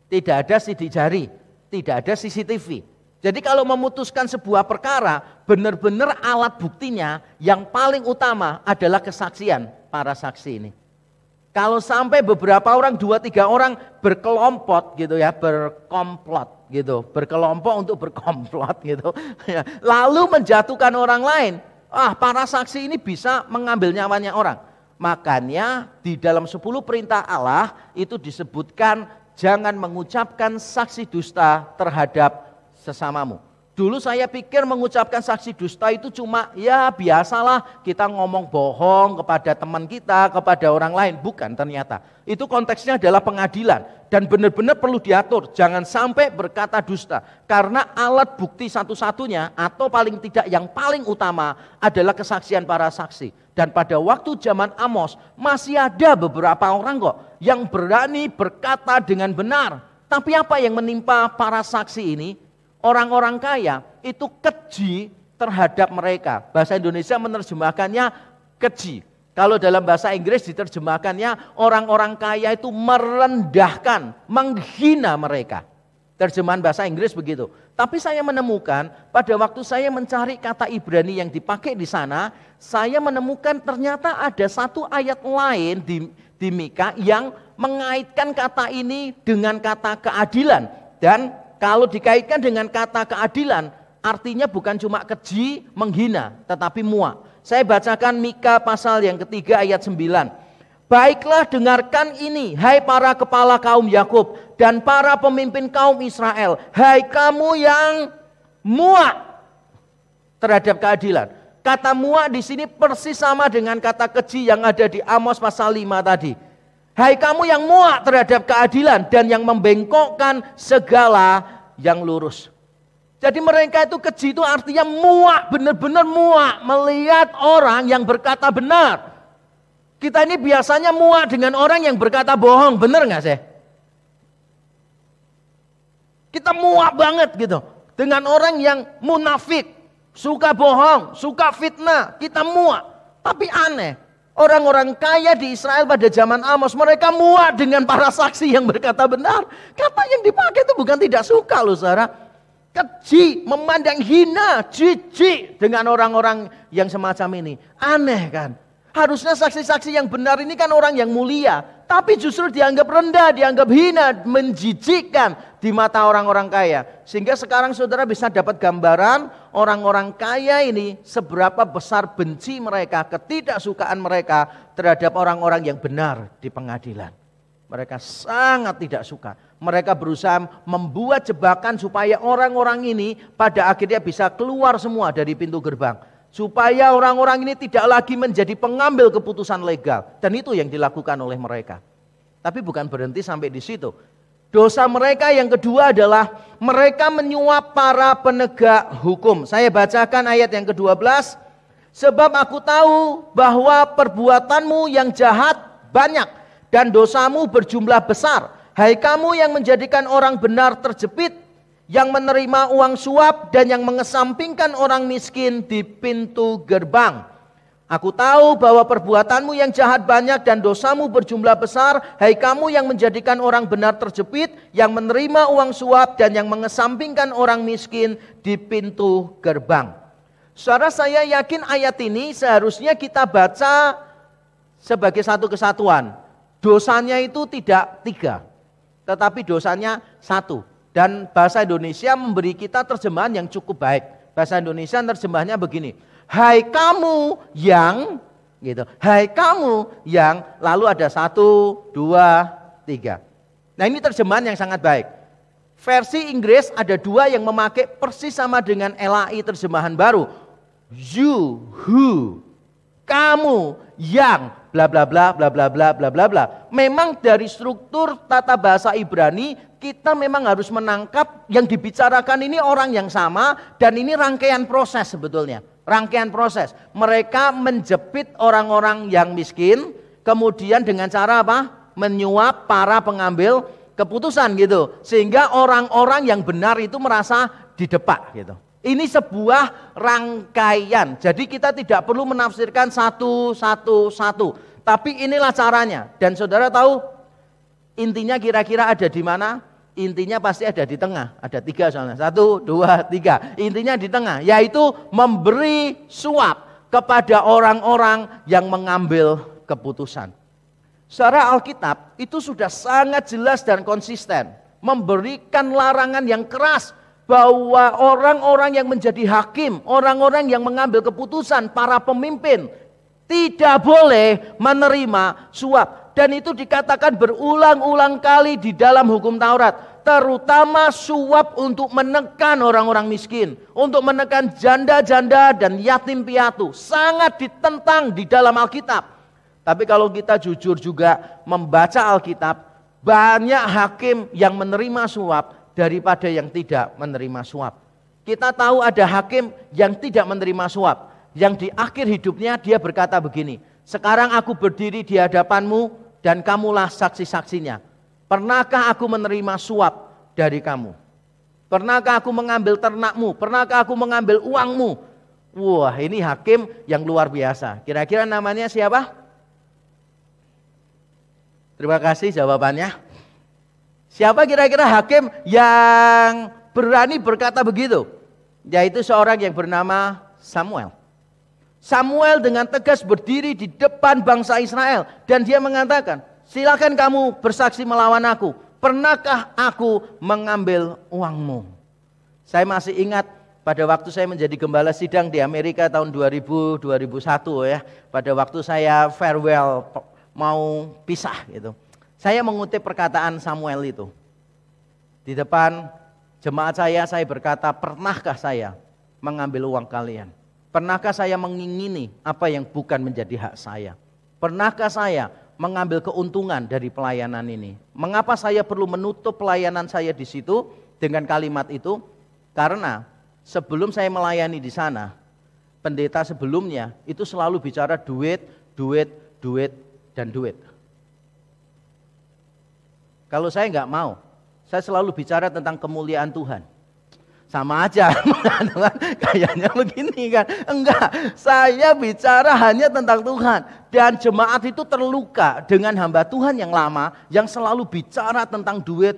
tidak ada sidik jari, tidak ada CCTV. Jadi kalau memutuskan sebuah perkara, benar-benar alat buktinya yang paling utama adalah kesaksian para saksi ini. Kalau sampai beberapa orang, 2-3 orang berkelompok gitu ya, berkomplot gitu, berkelompok untuk berkomplot gitu, lalu menjatuhkan orang lain, para saksi ini bisa mengambil nyawanya orang. Makanya di dalam 10 perintah Allah itu disebutkan jangan mengucapkan saksi dusta terhadap sesamamu. Dulu saya pikir mengucapkan saksi dusta itu cuma ya biasalah kita ngomong bohong kepada teman kita, kepada orang lain. Bukan ternyata. Itu konteksnya adalah pengadilan. Dan benar-benar perlu diatur. Jangan sampai berkata dusta. Karena alat bukti satu-satunya atau paling tidak yang paling utama adalah kesaksian para saksi. Dan pada waktu zaman Amos masih ada beberapa orang kok yang berani berkata dengan benar. Tapi apa yang menimpa para saksi ini? Orang-orang kaya itu keji terhadap mereka. Bahasa Indonesia menerjemahkannya keji. Kalau dalam bahasa Inggris diterjemahkannya orang-orang kaya itu merendahkan, menghina mereka. Terjemahan bahasa Inggris begitu. Tapi saya menemukan pada waktu saya mencari kata Ibrani yang dipakai di sana, saya menemukan ternyata ada satu ayat lain di Mika yang mengaitkan kata ini dengan kata keadilan. Dan kalau dikaitkan dengan kata keadilan, artinya bukan cuma keji, menghina, tetapi muak. Saya bacakan Mika pasal yang ketiga ayat 9. Baiklah dengarkan ini, hai para kepala kaum Yakub dan para pemimpin kaum Israel. Hai kamu yang muak terhadap keadilan. Kata muak di sini persis sama dengan kata keji yang ada di Amos pasal 5 tadi. Hai kamu yang muak terhadap keadilan dan yang membengkokkan segala yang lurus. Jadi mereka itu keji itu artinya muak, benar-benar muak melihat orang yang berkata benar. Kita ini biasanya muak dengan orang yang berkata bohong, benar gak sih? Kita muak banget gitu dengan orang yang munafik, suka bohong, suka fitnah, kita muak. Tapi aneh. Orang-orang kaya di Israel pada zaman Amos, mereka muak dengan para saksi yang berkata benar. Kata yang dipakai itu bukan tidak suka loh saudara. Keji, memandang hina, jijik dengan orang-orang yang semacam ini. Aneh kan? Harusnya saksi-saksi yang benar ini kan orang yang mulia. Tapi justru dianggap rendah, dianggap hina, menjijikkan di mata orang-orang kaya. Sehingga sekarang saudara bisa dapat gambaran orang-orang kaya ini seberapa besar benci mereka, ketidaksukaan mereka terhadap orang-orang yang benar di pengadilan. Mereka sangat tidak suka. Mereka berusaha membuat jebakan supaya orang-orang ini pada akhirnya bisa keluar semua dari pintu gerbang. Supaya orang-orang ini tidak lagi menjadi pengambil keputusan legal. Dan itu yang dilakukan oleh mereka. Tapi bukan berhenti sampai di situ. Dosa mereka yang kedua adalah mereka menyuap para penegak hukum. Saya bacakan ayat yang ke-12. Sebab aku tahu bahwa perbuatanmu yang jahat banyak dan dosamu berjumlah besar. Hai kamu yang menjadikan orang benar terjepit, yang menerima uang suap dan yang mengesampingkan orang miskin di pintu gerbang. Aku tahu bahwa perbuatanmu yang jahat banyak dan dosamu berjumlah besar. Hai kamu yang menjadikan orang benar terjepit, yang menerima uang suap dan yang mengesampingkan orang miskin di pintu gerbang. Saudara, saya yakin ayat ini seharusnya kita baca sebagai satu kesatuan. Dosanya itu tidak 3, tetapi dosanya 1. Dan bahasa Indonesia memberi kita terjemahan yang cukup baik. Bahasa Indonesia terjemahnya begini. Hai kamu yang, gitu. Hai kamu yang, lalu ada 1, 2, 3. Nah ini terjemahan yang sangat baik. Versi Inggris ada dua yang memakai persis sama dengan LAI terjemahan baru. You, who, kamu, yang, bla bla bla bla bla bla bla bla bla. Memang dari struktur tata bahasa Ibrani kita memang harus menangkap yang dibicarakan ini orang yang sama dan ini rangkaian proses sebetulnya. Rangkaian proses. Mereka menjepit orang-orang yang miskin, kemudian dengan cara apa? Menyuap para pengambil keputusan gitu. Sehingga orang-orang yang benar itu merasa didepak gitu. Ini sebuah rangkaian. Jadi kita tidak perlu menafsirkan satu. Tapi inilah caranya. Dan saudara tahu intinya kira-kira ada di mana? Intinya pasti ada di tengah. Ada 3 soalnya. 1, 2, 3. Intinya di tengah. Yaitu memberi suap kepada orang-orang yang mengambil keputusan. Secara Alkitab itu sudah sangat jelas dan konsisten. Memberikan larangan yang keras bahwa orang-orang yang menjadi hakim, orang-orang yang mengambil keputusan, para pemimpin tidak boleh menerima suap. Dan itu dikatakan berulang-ulang kali di dalam hukum Taurat. Terutama suap untuk menekan orang-orang miskin. Untuk menekan janda-janda dan yatim piatu. Sangat ditentang di dalam Alkitab. Tapi kalau kita jujur juga membaca Alkitab, banyak hakim yang menerima suap daripada yang tidak menerima suap. Kita tahu ada hakim yang tidak menerima suap. Yang di akhir hidupnya dia berkata begini, sekarang aku berdiri di hadapanmu dan kamulah saksi-saksinya. Pernahkah aku menerima suap dari kamu? Pernahkah aku mengambil ternakmu? Pernahkah aku mengambil uangmu? Wah, ini hakim yang luar biasa. Kira-kira namanya siapa? Terima kasih jawabannya. Siapa kira-kira hakim yang berani berkata begitu? Yaitu seorang yang bernama Samuel. Samuel dengan tegas berdiri di depan bangsa Israel. Dan dia mengatakan, silakan kamu bersaksi melawan aku. Pernahkah aku mengambil uangmu? Saya masih ingat pada waktu saya menjadi gembala sidang di Amerika tahun 2000-2001 ya. Pada waktu saya farewell mau pisah gitu. Saya mengutip perkataan Samuel itu. Di depan jemaat saya berkata, pernahkah saya mengambil uang kalian? Pernahkah saya mengingini apa yang bukan menjadi hak saya? Pernahkah saya mengambil keuntungan dari pelayanan ini? Mengapa saya perlu menutup pelayanan saya di situ dengan kalimat itu? Karena sebelum saya melayani di sana, pendeta sebelumnya itu selalu bicara duit, dan duit. Kalau saya nggak mau, saya selalu bicara tentang kemuliaan Tuhan. Sama aja, kayaknya begini kan. Enggak, saya bicara hanya tentang Tuhan. Dan jemaat itu terluka dengan hamba Tuhan yang lama, yang selalu bicara tentang duit,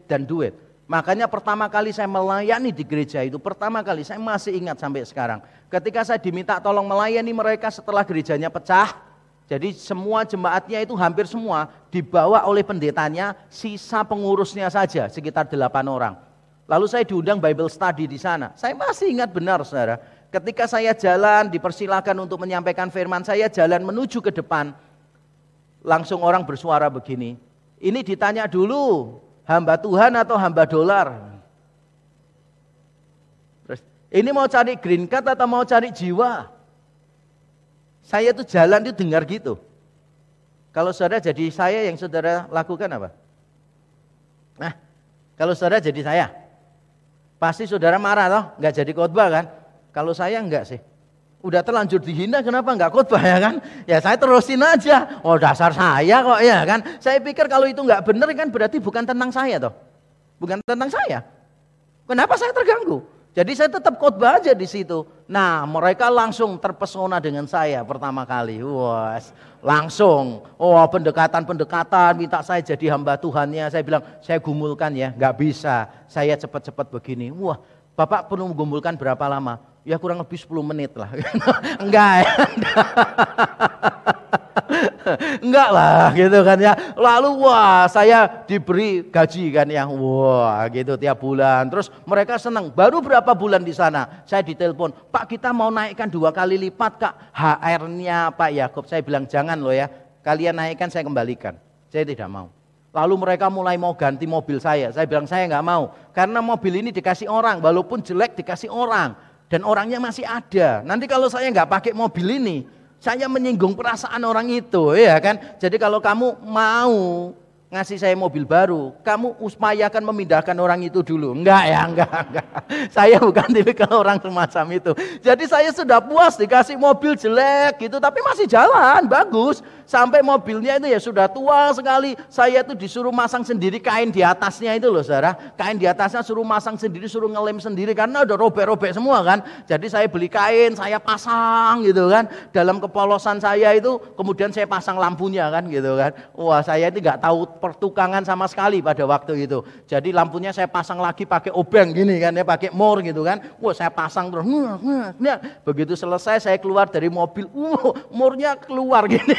dan duit. Makanya pertama kali saya melayani di gereja itu, pertama kali saya masih ingat sampai sekarang. Ketika saya diminta tolong melayani mereka setelah gerejanya pecah, jadi semua jemaatnya itu hampir semua dibawa oleh pendetanya, sisa pengurusnya saja sekitar 8 orang. Lalu saya diundang Bible study di sana. Saya masih ingat benar saudara, ketika saya jalan dipersilakan untuk menyampaikan firman, saya jalan menuju ke depan. Langsung orang bersuara begini, ini ditanya dulu, hamba Tuhan atau hamba dolar? Terus, ini mau cari green card atau mau cari jiwa? Saya tuh jalan itu dengar gitu. Kalau saudara jadi saya, yang saudara lakukan apa? Nah, kalau saudara jadi saya, pasti saudara marah toh, nggak jadi khotbah kan? Kalau saya enggak sih. Udah terlanjur dihina, kenapa enggak khotbah ya kan? Ya saya terusin aja. Oh dasar saya kok ya kan? Saya pikir kalau itu enggak benar kan berarti bukan tentang saya toh. Bukan tentang saya. Kenapa saya terganggu? Jadi saya tetap khotbah aja di situ. Nah, mereka langsung terpesona dengan saya pertama kali. Wah, langsung. Oh, pendekatan, minta saya jadi hamba Tuhannya. Saya bilang, saya gumulkan ya, nggak bisa. Saya cepat-cepat begini. Wah, Bapak perlu menggumulkan berapa lama? Ya kurang lebih 10 menit lah. Enggak ya. Enggak lah gitu kan ya. Lalu wah saya diberi gaji kan ya. Wah gitu tiap bulan. Terus mereka senang. Baru berapa bulan di sana saya ditelepon, Pak kita mau naikkan 2 kali lipat Kak HR-nya Pak Yakub. Saya bilang jangan loh ya. Kalian naikkan saya kembalikan. Saya tidak mau. Lalu mereka mulai mau ganti mobil saya. Saya bilang saya nggak mau. Karena mobil ini dikasih orang, walaupun jelek dikasih orang. Dan orangnya masih ada. Nanti kalau saya nggak pakai mobil ini, saya menyinggung perasaan orang itu, ya kan? Jadi kalau kamu mau ngasih saya mobil baru, kamu upayakan memindahkan orang itu dulu. Enggak. Saya bukan tipikal orang semacam itu. Jadi saya sudah puas dikasih mobil jelek gitu, tapi masih jalan, bagus. Sampai mobilnya itu ya sudah tua sekali. Saya tuh disuruh masang sendiri kain di atasnya itu loh, saudara. Kain di atasnya suruh masang sendiri, suruh ngelem sendiri karena udah robek-robek semua kan. Jadi saya beli kain, saya pasang gitu kan. Dalam kepolosan saya itu, kemudian saya pasang lampunya kan gitu kan. Wah, saya itu nggak tahu pertukangan sama sekali pada waktu itu. Jadi lampunya saya pasang lagi pakai obeng gini kan ya, pakai mor gitu kan. Wah, saya pasang terus. Begitu selesai saya keluar dari mobil, mornya keluar gini.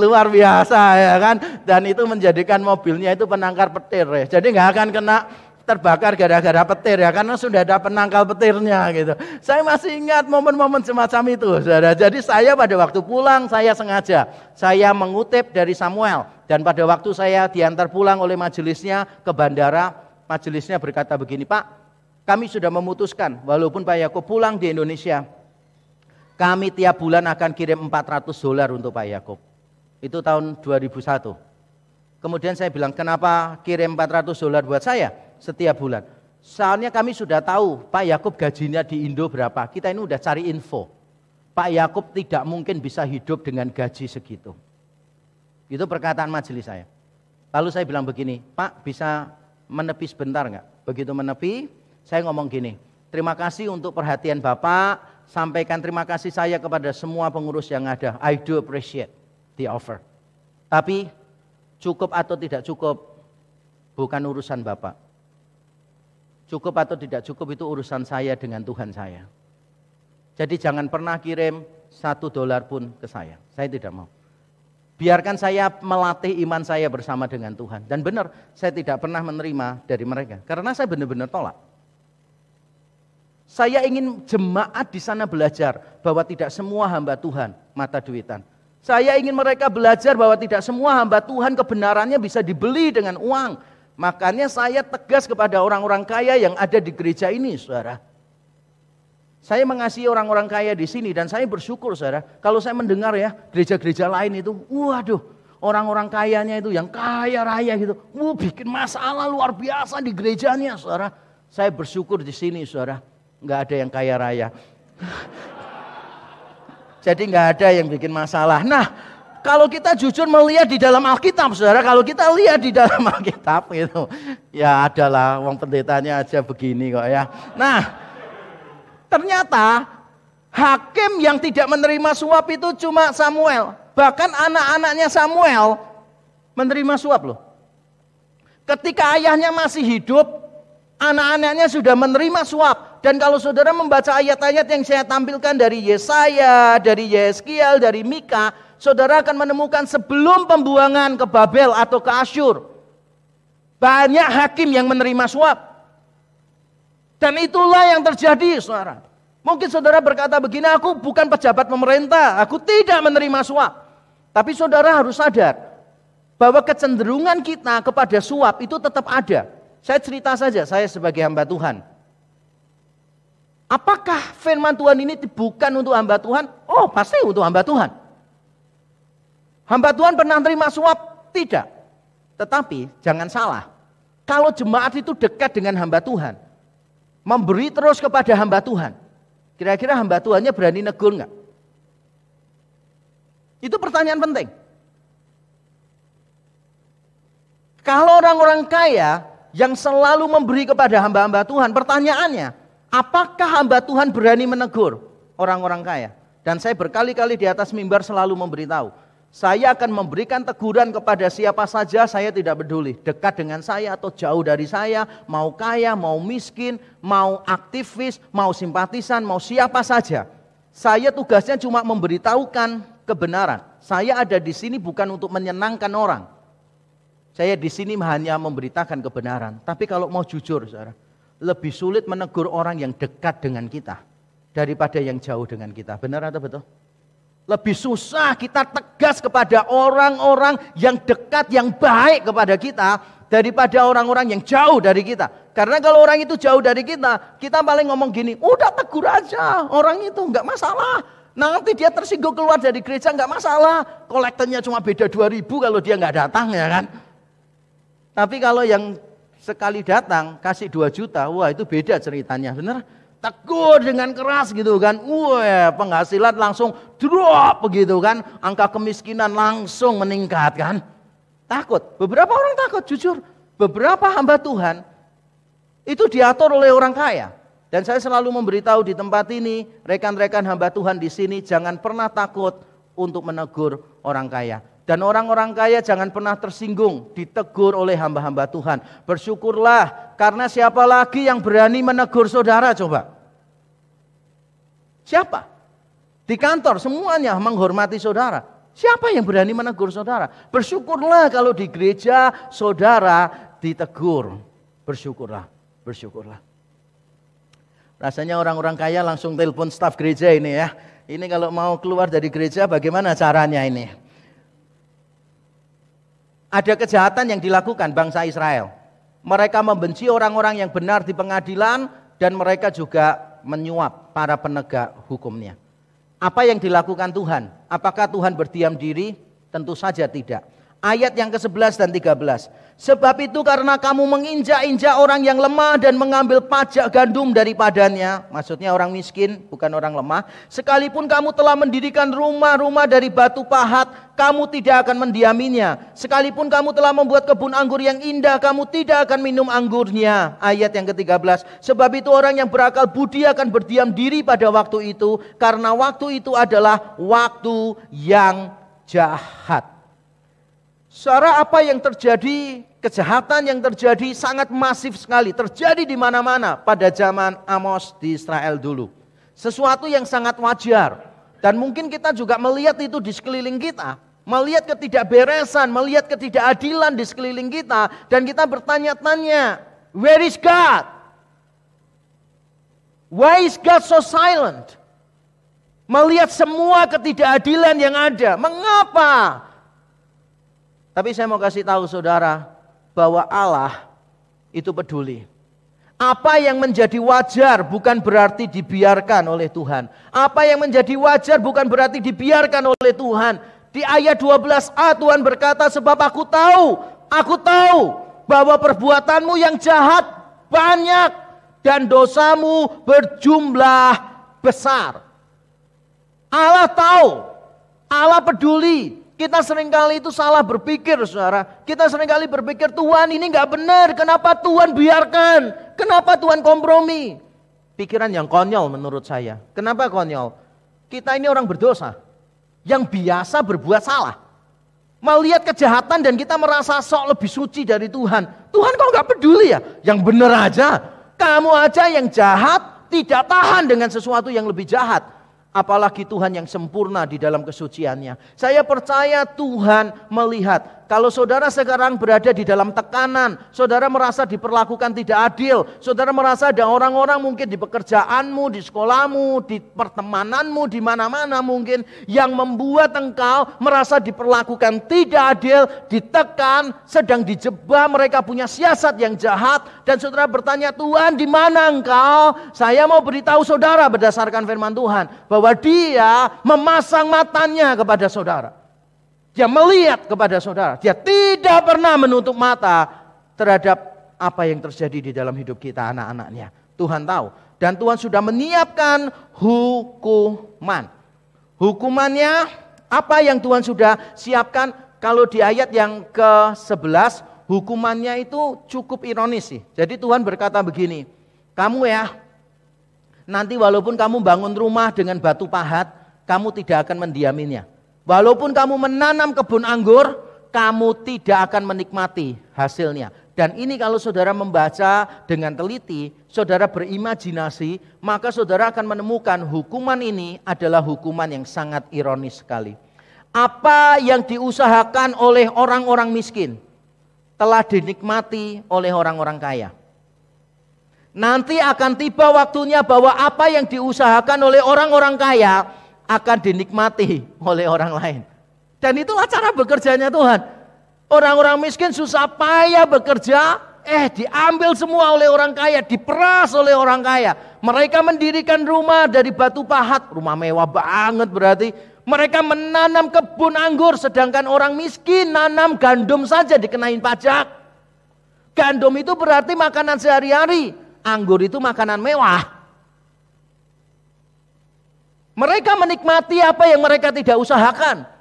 Luar biasa ya kan. Dan itu menjadikan mobilnya itu penangkal petir ya. Jadi nggak akan kena terbakar gara-gara petir ya, karena sudah ada penangkal petirnya gitu. Saya masih ingat momen-momen semacam itu, saudara. Jadi saya pada waktu pulang saya sengaja saya mengutip dari Samuel, dan pada waktu saya diantar pulang oleh majelisnya ke bandara, majelisnya berkata begini, Pak, kami sudah memutuskan walaupun Pak Yakub pulang di Indonesia, kami tiap bulan akan kirim $400 untuk Pak Yakub. Itu tahun 2001. Kemudian saya bilang, kenapa kirim $400 buat saya setiap bulan? Soalnya kami sudah tahu Pak Yakub gajinya di Indo berapa. Kita ini udah cari info. Pak Yakub tidak mungkin bisa hidup dengan gaji segitu. Itu perkataan majelis saya. Lalu saya bilang begini, Pak bisa menepi sebentar nggak? Begitu menepi, saya ngomong gini, terima kasih untuk perhatian Bapak. Sampaikan terima kasih saya kepada semua pengurus yang ada. I do appreciate the offer. Tapi cukup atau tidak cukup bukan urusan Bapak. Cukup atau tidak cukup itu urusan saya dengan Tuhan saya. Jadi jangan pernah kirim $1 pun ke saya. Saya tidak mau. Biarkan saya melatih iman saya bersama dengan Tuhan. Dan benar, saya tidak pernah menerima dari mereka. Karena saya benar-benar tolak. Saya ingin jemaat di sana belajar bahwa tidak semua hamba Tuhan mata duitan. Saya ingin mereka belajar bahwa tidak semua hamba Tuhan kebenarannya bisa dibeli dengan uang. Makanya saya tegas kepada orang-orang kaya yang ada di gereja ini, saudara. Saya mengasihi orang-orang kaya di sini dan saya bersyukur, saudara. Kalau saya mendengar ya gereja-gereja lain itu, waduh, orang-orang kayanya itu yang kaya raya gitu, bikin masalah luar biasa di gerejanya, saudara. Saya bersyukur di sini, saudara. Nggak ada yang kaya raya. Jadi nggak ada yang bikin masalah. Nah, kalau kita jujur melihat di dalam Alkitab, saudara, kalau kita lihat di dalam Alkitab itu, ya adalah wong pendetanya aja begini kok ya. Nah, ternyata hakim yang tidak menerima suap itu cuma Samuel. Bahkan anak-anaknya Samuel menerima suap loh. Ketika ayahnya masih hidup, anak-anaknya sudah menerima suap. Dan kalau saudara membaca ayat-ayat yang saya tampilkan dari Yesaya, dari Yeskiel, dari Mika, saudara akan menemukan sebelum pembuangan ke Babel atau ke Asyur, banyak hakim yang menerima suap. Dan itulah yang terjadi, saudara. Mungkin saudara berkata begini, aku bukan pejabat pemerintah, aku tidak menerima suap. Tapi saudara harus sadar bahwa kecenderungan kita kepada suap itu tetap ada. Saya cerita saja, saya sebagai hamba Tuhan. Apakah firman Tuhan ini bukan untuk hamba Tuhan? Oh, pasti untuk hamba Tuhan. Hamba Tuhan pernah terima suap? Tidak. Tetapi jangan salah. Kalau jemaat itu dekat dengan hamba Tuhan, memberi terus kepada hamba Tuhan, kira-kira hamba Tuhannya berani negur nggak? Itu pertanyaan penting. Kalau orang-orang kaya yang selalu memberi kepada hamba-hamba Tuhan, pertanyaannya, apakah hamba Tuhan berani menegur orang-orang kaya? Dan saya berkali-kali di atas mimbar selalu memberitahu, saya akan memberikan teguran kepada siapa saja, saya tidak peduli. Dekat dengan saya atau jauh dari saya, mau kaya, mau miskin, mau aktivis, mau simpatisan, mau siapa saja. Saya tugasnya cuma memberitahukan kebenaran. Saya ada di sini bukan untuk menyenangkan orang. Saya di sini hanya memberitakan kebenaran. Tapi kalau mau jujur, saudara, lebih sulit menegur orang yang dekat dengan kita daripada yang jauh dengan kita. Benar atau betul? Lebih susah kita tegas kepada orang-orang yang dekat, yang baik kepada kita, daripada orang-orang yang jauh dari kita. Karena kalau orang itu jauh dari kita, kita paling ngomong gini, udah tegur aja orang itu, nggak masalah. Nanti dia tersinggung keluar dari gereja, nggak masalah. Kolektornya cuma beda 2.000 kalau dia nggak datang, ya kan. Tapi kalau yang sekali datang kasih 2 juta, wah itu beda ceritanya, bener? Tegur dengan keras gitu kan, wah penghasilan langsung drop begitu kan, angka kemiskinan langsung meningkat kan. Takut, beberapa orang takut, jujur. Beberapa hamba Tuhan itu diatur oleh orang kaya. Dan saya selalu memberitahu di tempat ini, rekan-rekan hamba Tuhan di sini jangan pernah takut untuk menegur orang kaya. Dan orang-orang kaya jangan pernah tersinggung ditegur oleh hamba-hamba Tuhan. Bersyukurlah, karena siapa lagi yang berani menegur saudara coba? Siapa? Di kantor semuanya menghormati saudara. Siapa yang berani menegur saudara? Bersyukurlah kalau di gereja saudara ditegur. Bersyukurlah, bersyukurlah. Rasanya orang-orang kaya langsung telepon staf gereja ini ya. Ini kalau mau keluar dari gereja bagaimana caranya ini? Ada kejahatan yang dilakukan bangsa Israel. Mereka membenci orang-orang yang benar di pengadilan dan mereka juga menyuap para penegak hukumnya. Apa yang dilakukan Tuhan? Apakah Tuhan berdiam diri? Tentu saja tidak. Ayat yang ke-11 dan 13. Sebab itu karena kamu menginjak-injak orang yang lemah dan mengambil pajak gandum daripadanya. Maksudnya orang miskin, bukan orang lemah. Sekalipun kamu telah mendirikan rumah-rumah dari batu pahat, kamu tidak akan mendiaminya. Sekalipun kamu telah membuat kebun anggur yang indah, kamu tidak akan minum anggurnya. Ayat yang ke-13. Sebab itu orang yang berakal budi akan berdiam diri pada waktu itu, karena waktu itu adalah waktu yang jahat. Saudara, apa yang terjadi, kejahatan yang terjadi sangat masif sekali. Terjadi di mana-mana pada zaman Amos di Israel dulu. Sesuatu yang sangat wajar. Dan mungkin kita juga melihat itu di sekeliling kita. Melihat ketidakberesan, melihat ketidakadilan di sekeliling kita. Dan kita bertanya-tanya, where is God? Why is God so silent? Melihat semua ketidakadilan yang ada. Mengapa? Tapi saya mau kasih tahu saudara bahwa Allah itu peduli. Apa yang menjadi wajar bukan berarti dibiarkan oleh Tuhan. Apa yang menjadi wajar bukan berarti dibiarkan oleh Tuhan. Di ayat 12a Tuhan berkata, sebab aku tahu bahwa perbuatanmu yang jahat banyak dan dosamu berjumlah besar. Allah tahu, Allah peduli. Kita seringkali itu salah berpikir, saudara. Kita seringkali berpikir Tuhan ini gak benar. Kenapa Tuhan biarkan? Kenapa Tuhan kompromi? Pikiran yang konyol menurut saya. Kenapa konyol? Kita ini orang berdosa yang biasa berbuat salah. Melihat kejahatan dan kita merasa sok lebih suci dari Tuhan. Tuhan kok gak peduli ya? Yang benar aja. Kamu aja yang jahat tidak tahan dengan sesuatu yang lebih jahat. Apalagi Tuhan yang sempurna di dalam kesuciannya. Saya percaya Tuhan melihat. Kalau saudara sekarang berada di dalam tekanan, saudara merasa diperlakukan tidak adil, saudara merasa ada orang-orang mungkin di pekerjaanmu, di sekolahmu, di pertemananmu, di mana-mana mungkin, yang membuat engkau merasa diperlakukan tidak adil, ditekan, sedang dijebak, mereka punya siasat yang jahat, dan saudara bertanya, Tuhan di mana engkau? Saya mau beritahu saudara berdasarkan firman Tuhan, bahwa Dia memasang matanya kepada saudara. Dia melihat kepada saudara. Dia tidak pernah menutup mata terhadap apa yang terjadi di dalam hidup kita, anak-anaknya. Tuhan tahu. Dan Tuhan sudah menyiapkan hukuman. Hukumannya apa yang Tuhan sudah siapkan? Kalau di ayat yang ke-11, hukumannya itu cukup ironis sih. Jadi Tuhan berkata begini, kamu ya, nanti walaupun kamu bangun rumah dengan batu pahat, kamu tidak akan mendiaminya. Walaupun kamu menanam kebun anggur, kamu tidak akan menikmati hasilnya. Dan ini kalau saudara membaca dengan teliti, saudara berimajinasi, maka saudara akan menemukan hukuman ini adalah hukuman yang sangat ironis sekali. Apa yang diusahakan oleh orang-orang miskin telah dinikmati oleh orang-orang kaya. Nanti akan tiba waktunya bahwa apa yang diusahakan oleh orang-orang kaya akan dinikmati oleh orang lain. Dan itulah cara bekerjanya Tuhan. Orang-orang miskin susah payah bekerja, diambil semua oleh orang kaya, diperas oleh orang kaya. Mereka mendirikan rumah dari batu pahat, rumah mewah banget berarti. Mereka menanam kebun anggur, sedangkan orang miskin nanam gandum saja dikenain pajak. Gandum itu berarti makanan sehari-hari, anggur itu makanan mewah. Mereka menikmati apa yang mereka tidak usahakan.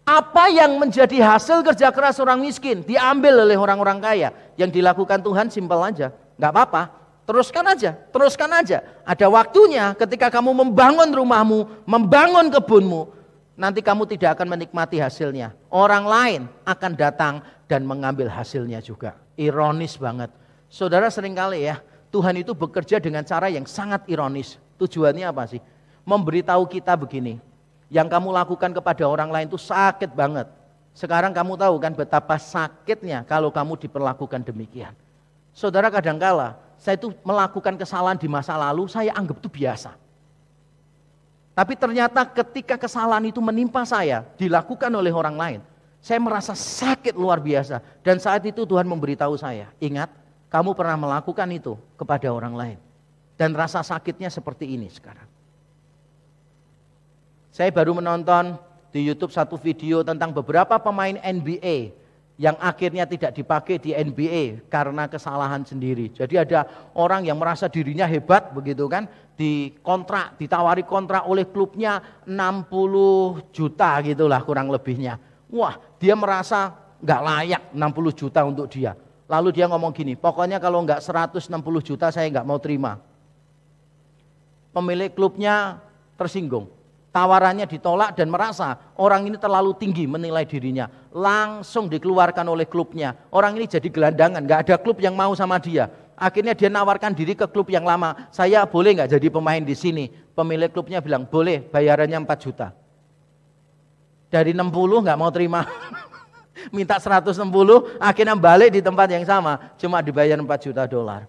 Apa yang menjadi hasil kerja keras orang miskin diambil oleh orang-orang kaya. Yang dilakukan Tuhan simpel aja, nggak apa-apa, teruskan aja. Ada waktunya ketika kamu membangun rumahmu, membangun kebunmu, nanti kamu tidak akan menikmati hasilnya. Orang lain akan datang dan mengambil hasilnya juga. Ironis banget. Saudara, seringkali ya, Tuhan itu bekerja dengan cara yang sangat ironis. Tujuannya apa sih? Memberitahu kita begini, yang kamu lakukan kepada orang lain itu sakit banget. Sekarang kamu tahu kan betapa sakitnya kalau kamu diperlakukan demikian. Saudara, kadangkala saya itu melakukan kesalahan di masa lalu, saya anggap itu biasa. Tapi ternyata ketika kesalahan itu menimpa saya, dilakukan oleh orang lain, saya merasa sakit luar biasa. Dan saat itu Tuhan memberitahu saya, ingat, kamu pernah melakukan itu kepada orang lain. Dan rasa sakitnya seperti ini sekarang. Saya baru menonton di YouTube satu video tentang beberapa pemain NBA yang akhirnya tidak dipakai di NBA karena kesalahan sendiri. Jadi ada orang yang merasa dirinya hebat begitu kan, ditawari kontrak oleh klubnya 60 juta gitulah kurang lebihnya. Wah, dia merasa nggak layak 60 juta untuk dia. Lalu dia ngomong gini, pokoknya kalau nggak 160 juta saya nggak mau terima. Pemilik klubnya tersinggung. Tawarannya ditolak dan merasa orang ini terlalu tinggi menilai dirinya. Langsung dikeluarkan oleh klubnya. Orang ini jadi gelandangan, gak ada klub yang mau sama dia. Akhirnya dia nawarkan diri ke klub yang lama. Saya boleh gak jadi pemain di sini? Pemilik klubnya bilang, boleh, bayarannya 4 juta. Dari 60 gak mau terima. Minta 160, akhirnya balik di tempat yang sama. Cuma dibayar 4 juta dolar.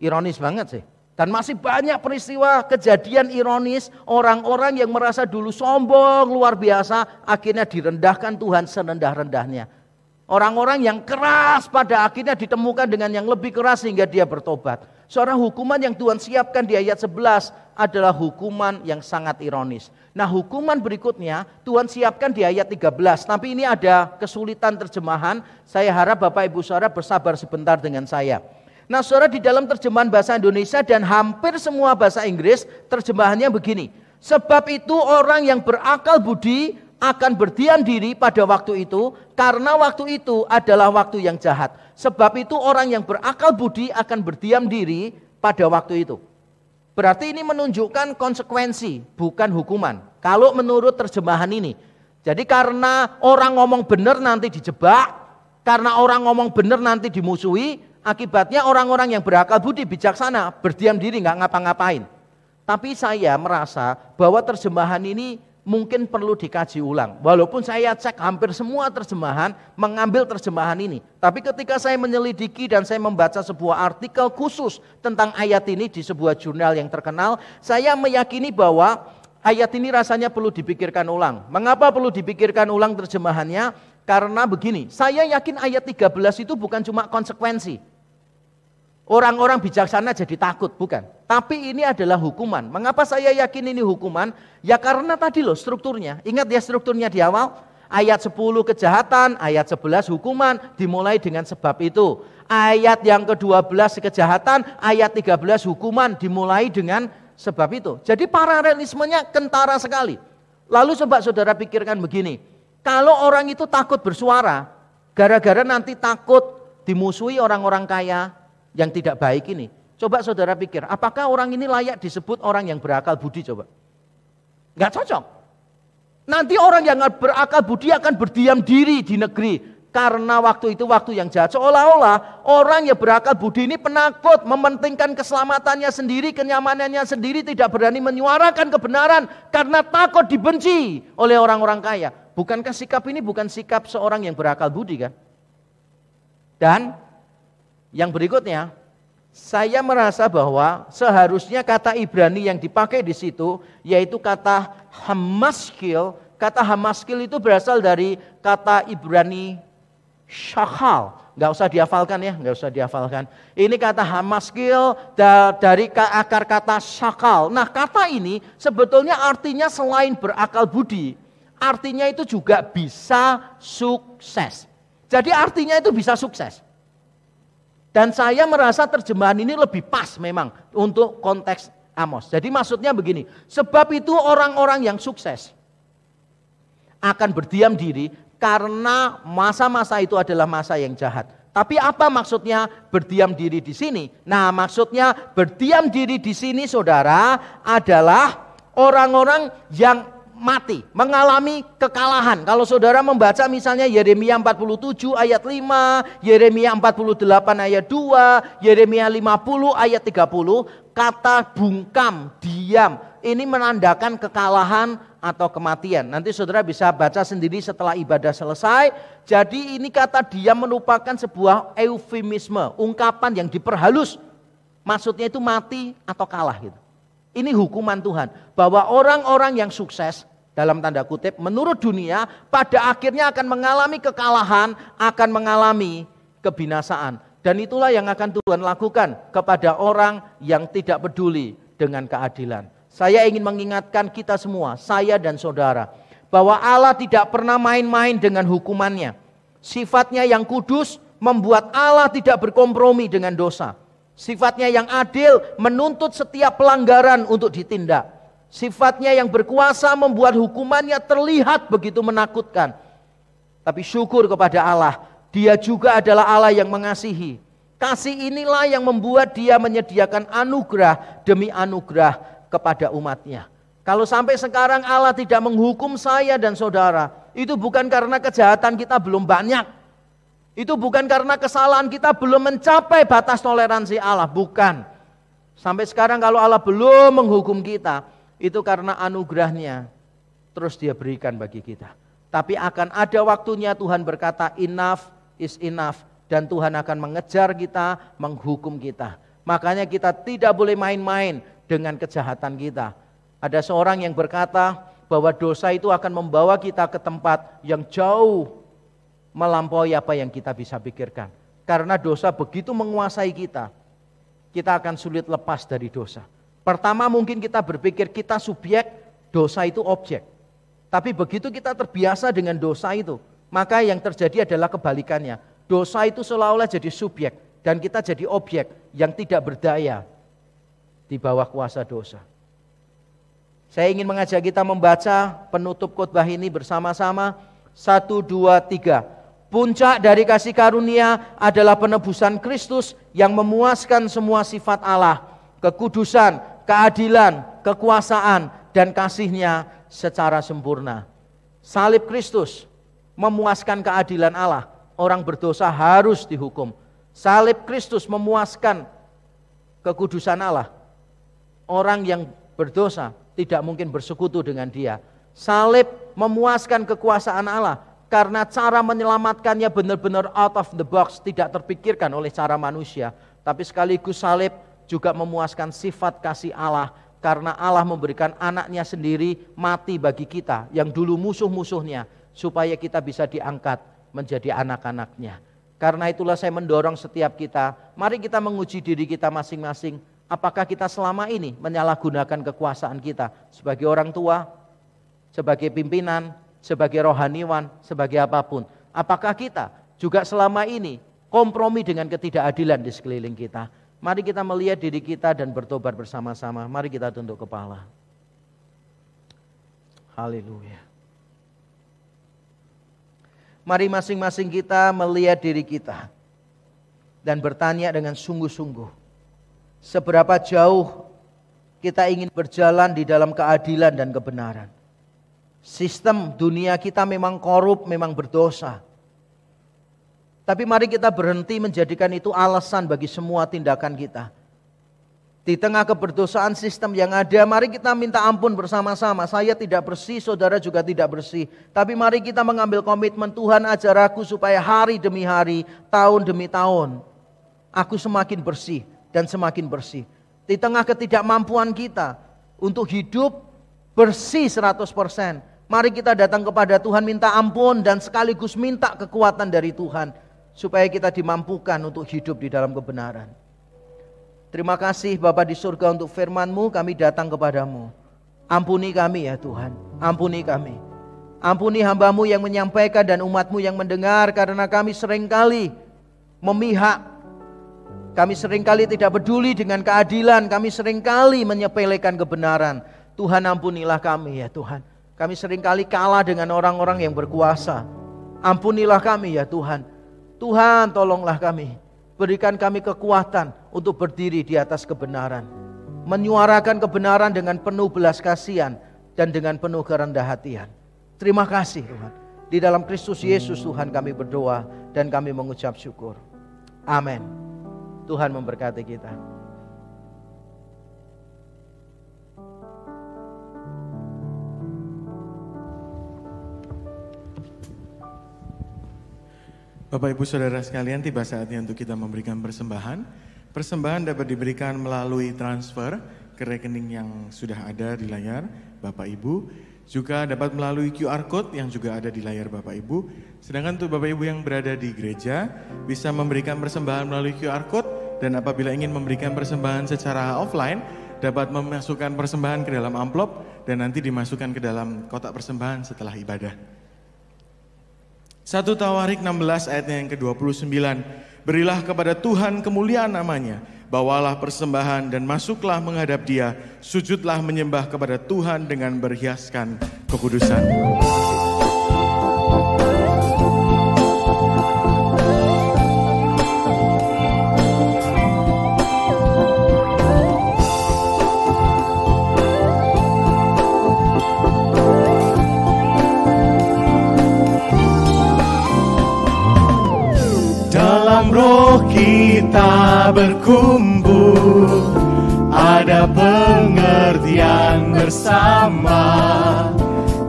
Ironis banget sih. Dan masih banyak peristiwa kejadian ironis, orang-orang yang merasa dulu sombong luar biasa, akhirnya direndahkan Tuhan serendah-rendahnya. Orang-orang yang keras pada akhirnya ditemukan dengan yang lebih keras sehingga dia bertobat. Seorang hukuman yang Tuhan siapkan di ayat 11 adalah hukuman yang sangat ironis. Nah, hukuman berikutnya Tuhan siapkan di ayat 13, tapi ini ada kesulitan terjemahan. Saya harap Bapak Ibu Saudara bersabar sebentar dengan saya. Nah, saudara, di dalam terjemahan bahasa Indonesia dan hampir semua bahasa Inggris, terjemahannya begini. Sebab itu orang yang berakal budi akan berdiam diri pada waktu itu, karena waktu itu adalah waktu yang jahat. Sebab itu orang yang berakal budi akan berdiam diri pada waktu itu. Berarti ini menunjukkan konsekuensi, bukan hukuman. Kalau menurut terjemahan ini. Jadi karena orang ngomong benar nanti dijebak, karena orang ngomong benar nanti dimusuhi, akibatnya orang-orang yang berakal budi bijaksana berdiam diri nggak ngapa-ngapain. Tapi saya merasa bahwa terjemahan ini mungkin perlu dikaji ulang. Walaupun saya cek hampir semua terjemahan mengambil terjemahan ini. Tapi ketika saya menyelidiki dan saya membaca sebuah artikel khusus tentang ayat ini di sebuah jurnal yang terkenal, saya meyakini bahwa ayat ini rasanya perlu dipikirkan ulang. Mengapa perlu dipikirkan ulang terjemahannya? Karena begini, saya yakin ayat 13 itu bukan cuma konsekuensi. Orang-orang bijaksana jadi takut, bukan. Tapi ini adalah hukuman. Mengapa saya yakin ini hukuman? Ya karena tadi loh strukturnya. Ingat ya strukturnya di awal. Ayat 10 kejahatan, ayat 11 hukuman. Dimulai dengan sebab itu. Ayat yang ke-12 kejahatan, ayat 13 hukuman. Dimulai dengan sebab itu. Jadi paralelismenya kentara sekali. Lalu coba saudara pikirkan begini. Kalau orang itu takut bersuara, gara-gara nanti takut dimusuhi orang-orang kaya, yang tidak baik ini. Coba saudara pikir, apakah orang ini layak disebut orang yang berakal budi coba? Enggak cocok. Nanti orang yang berakal budi akan berdiam diri di negeri. Karena waktu itu waktu yang jahat. Seolah-olah orang yang berakal budi ini penakut, mementingkan keselamatannya sendiri, kenyamanannya sendiri, tidak berani menyuarakan kebenaran. Karena takut dibenci oleh orang-orang kaya. Bukankah sikap ini bukan sikap seorang yang berakal budi kan? Dan yang berikutnya, Saya merasa bahwa seharusnya kata Ibrani yang dipakai di situ yaitu kata hamaskil. Kata hamaskil itu berasal dari kata Ibrani shakal. Nggak usah dihafalkan ya, nggak usah dihafalkan. Ini kata hamaskil dari akar kata shakal. Nah, kata ini sebetulnya artinya selain berakal budi, artinya itu juga bisa sukses. Jadi artinya itu bisa sukses. Dan saya merasa terjemahan ini lebih pas memang untuk konteks Amos. Jadi maksudnya begini, sebab itu orang-orang yang sukses akan berdiam diri karena masa-masa itu adalah masa yang jahat. Tapi apa maksudnya berdiam diri di sini? Nah, maksudnya berdiam diri di sini saudara adalah orang-orang yang mati, mengalami kekalahan. Kalau saudara membaca misalnya Yeremia 47 ayat 5, Yeremia 48 ayat 2, Yeremia 50 ayat 30, kata bungkam, diam, ini menandakan kekalahan atau kematian. Nanti saudara bisa baca sendiri setelah ibadah selesai. Jadi ini kata diam merupakan sebuah eufemisme, ungkapan yang diperhalus. Maksudnya itu mati atau kalah gitu. Ini hukuman Tuhan, bahwa orang-orang yang sukses dalam tanda kutip menurut dunia pada akhirnya akan mengalami kekalahan, akan mengalami kebinasaan. Dan itulah yang akan Tuhan lakukan kepada orang yang tidak peduli dengan keadilan. Saya ingin mengingatkan kita semua, saya dan saudara, bahwa Allah tidak pernah main-main dengan hukumannya. Sifatnya yang kudus membuat Allah tidak berkompromi dengan dosa. Sifatnya yang adil menuntut setiap pelanggaran untuk ditindak. Sifatnya yang berkuasa membuat hukumannya terlihat begitu menakutkan. Tapi syukur kepada Allah, Dia juga adalah Allah yang mengasihi. Kasih inilah yang membuat Dia menyediakan anugerah demi anugerah kepada umatnya. Kalau sampai sekarang Allah tidak menghukum saya dan saudara, itu bukan karena kejahatan kita belum banyak. Itu bukan karena kesalahan kita belum mencapai batas toleransi Allah, bukan. Sampai sekarang kalau Allah belum menghukum kita, itu karena anugerahnya terus Dia berikan bagi kita. Tapi akan ada waktunya Tuhan berkata enough is enough. Dan Tuhan akan mengejar kita, menghukum kita. Makanya kita tidak boleh main-main dengan kejahatan kita. Ada seorang yang berkata bahwa dosa itu akan membawa kita ke tempat yang jauh melampaui apa yang kita bisa pikirkan. Karena dosa begitu menguasai kita, kita akan sulit lepas dari dosa. Pertama mungkin kita berpikir kita subjek, dosa itu objek. Tapi begitu kita terbiasa dengan dosa itu, maka yang terjadi adalah kebalikannya. Dosa itu seolah-olah jadi subjek dan kita jadi objek yang tidak berdaya di bawah kuasa dosa. Saya ingin mengajak kita membaca penutup khotbah ini bersama-sama. 1, 2, 3. Puncak dari kasih karunia adalah penebusan Kristus yang memuaskan semua sifat Allah, kekudusan, keadilan, kekuasaan, dan kasih-Nya secara sempurna. Salib Kristus memuaskan keadilan Allah. Orang berdosa harus dihukum. Salib Kristus memuaskan kekudusan Allah. Orang yang berdosa tidak mungkin bersekutu dengan Dia. Salib memuaskan kekuasaan Allah. Karena cara menyelamatkannya benar-benar out of the box, tidak terpikirkan oleh cara manusia. Tapi sekaligus salib juga memuaskan sifat kasih Allah, karena Allah memberikan anaknya sendiri mati bagi kita yang dulu musuh-musuhnya, supaya kita bisa diangkat menjadi anak-anaknya. Karena itulah saya mendorong setiap kita, mari kita menguji diri kita masing-masing. Apakah kita selama ini menyalahgunakan kekuasaan kita sebagai orang tua, sebagai pimpinan, sebagai rohaniwan, sebagai apapun. Apakah kita juga selama ini kompromi dengan ketidakadilan di sekeliling kita? Mari kita melihat diri kita dan bertobat bersama-sama. Mari kita tunduk kepala. Haleluya. Mari masing-masing kita melihat diri kita dan bertanya dengan sungguh-sungguh. Seberapa jauh kita ingin berjalan di dalam keadilan dan kebenaran. Sistem dunia kita memang korup, memang berdosa. Tapi mari kita berhenti menjadikan itu alasan bagi semua tindakan kita. Di tengah keberdosaan sistem yang ada, mari kita minta ampun bersama-sama. Saya tidak bersih, saudara juga tidak bersih. Tapi mari kita mengambil komitmen, Tuhan ajar aku supaya hari demi hari, tahun demi tahun, aku semakin bersih. dan semakin bersih. Di tengah ketidakmampuan kita untuk hidup bersih 100%, mari kita datang kepada Tuhan minta ampun dan sekaligus minta kekuatan dari Tuhan supaya kita dimampukan untuk hidup di dalam kebenaran. Terima kasih Bapa di surga untuk firman-Mu, kami datang kepadamu. Ampuni kami ya Tuhan, ampuni kami. Ampuni hamba-Mu yang menyampaikan dan umat-Mu yang mendengar, karena kami seringkali memihak. Kami seringkali tidak peduli dengan keadilan, kami seringkali menyepelekan kebenaran. Tuhan ampunilah kami ya Tuhan. Kami seringkali kalah dengan orang-orang yang berkuasa. Ampunilah kami ya Tuhan. Tuhan tolonglah kami. Berikan kami kekuatan untuk berdiri di atas kebenaran. Menyuarakan kebenaran dengan penuh belas kasihan dan dengan penuh kerendah hatian. Terima kasih Tuhan. Di dalam Kristus Yesus Tuhan kami berdoa dan kami mengucap syukur. Amin. Tuhan memberkati kita. Bapak Ibu Saudara sekalian, tiba saatnya untuk kita memberikan persembahan. Persembahan dapat diberikan melalui transfer ke rekening yang sudah ada di layar Bapak Ibu. Juga dapat melalui QR Code yang juga ada di layar Bapak Ibu. Sedangkan untuk Bapak Ibu yang berada di gereja bisa memberikan persembahan melalui QR Code. Dan apabila ingin memberikan persembahan secara offline, dapat memasukkan persembahan ke dalam amplop dan nanti dimasukkan ke dalam kotak persembahan setelah ibadah. 1 Tawarik 16 ayatnya yang ke-29. Berilah kepada Tuhan kemuliaan namanya, bawalah persembahan dan masuklah menghadap Dia, sujudlah menyembah kepada Tuhan dengan berhiaskan kekudusan. Roh kita berkumpul, ada pengertian bersama.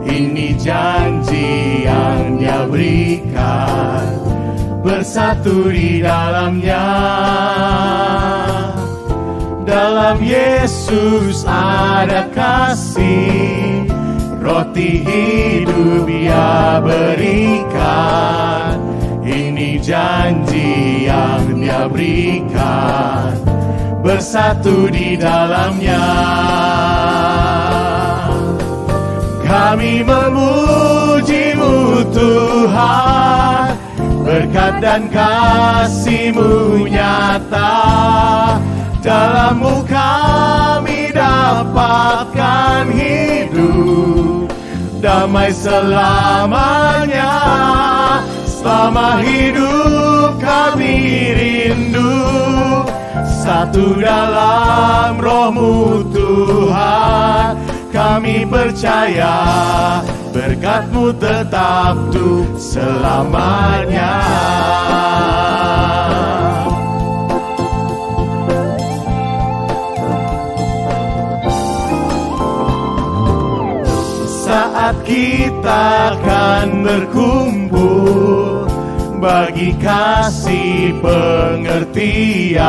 Ini janji yang Dia berikan, bersatu di dalamnya. Dalam Yesus ada kasih, roti hidup Dia berikan. Ini janji yang Dia berikan, bersatu di dalamnya. Kami memuji-Mu Tuhan, berkat dan kasih-Mu nyata. Dalam-Mu kami dapatkan hidup, damai selamanya. Selama hidup kami rindu, satu dalam Roh-Mu Tuhan. Kami percaya berkat-Mu tetap untuk selamanya. Saat kita akan berkumpul, bagi kasih pengertian,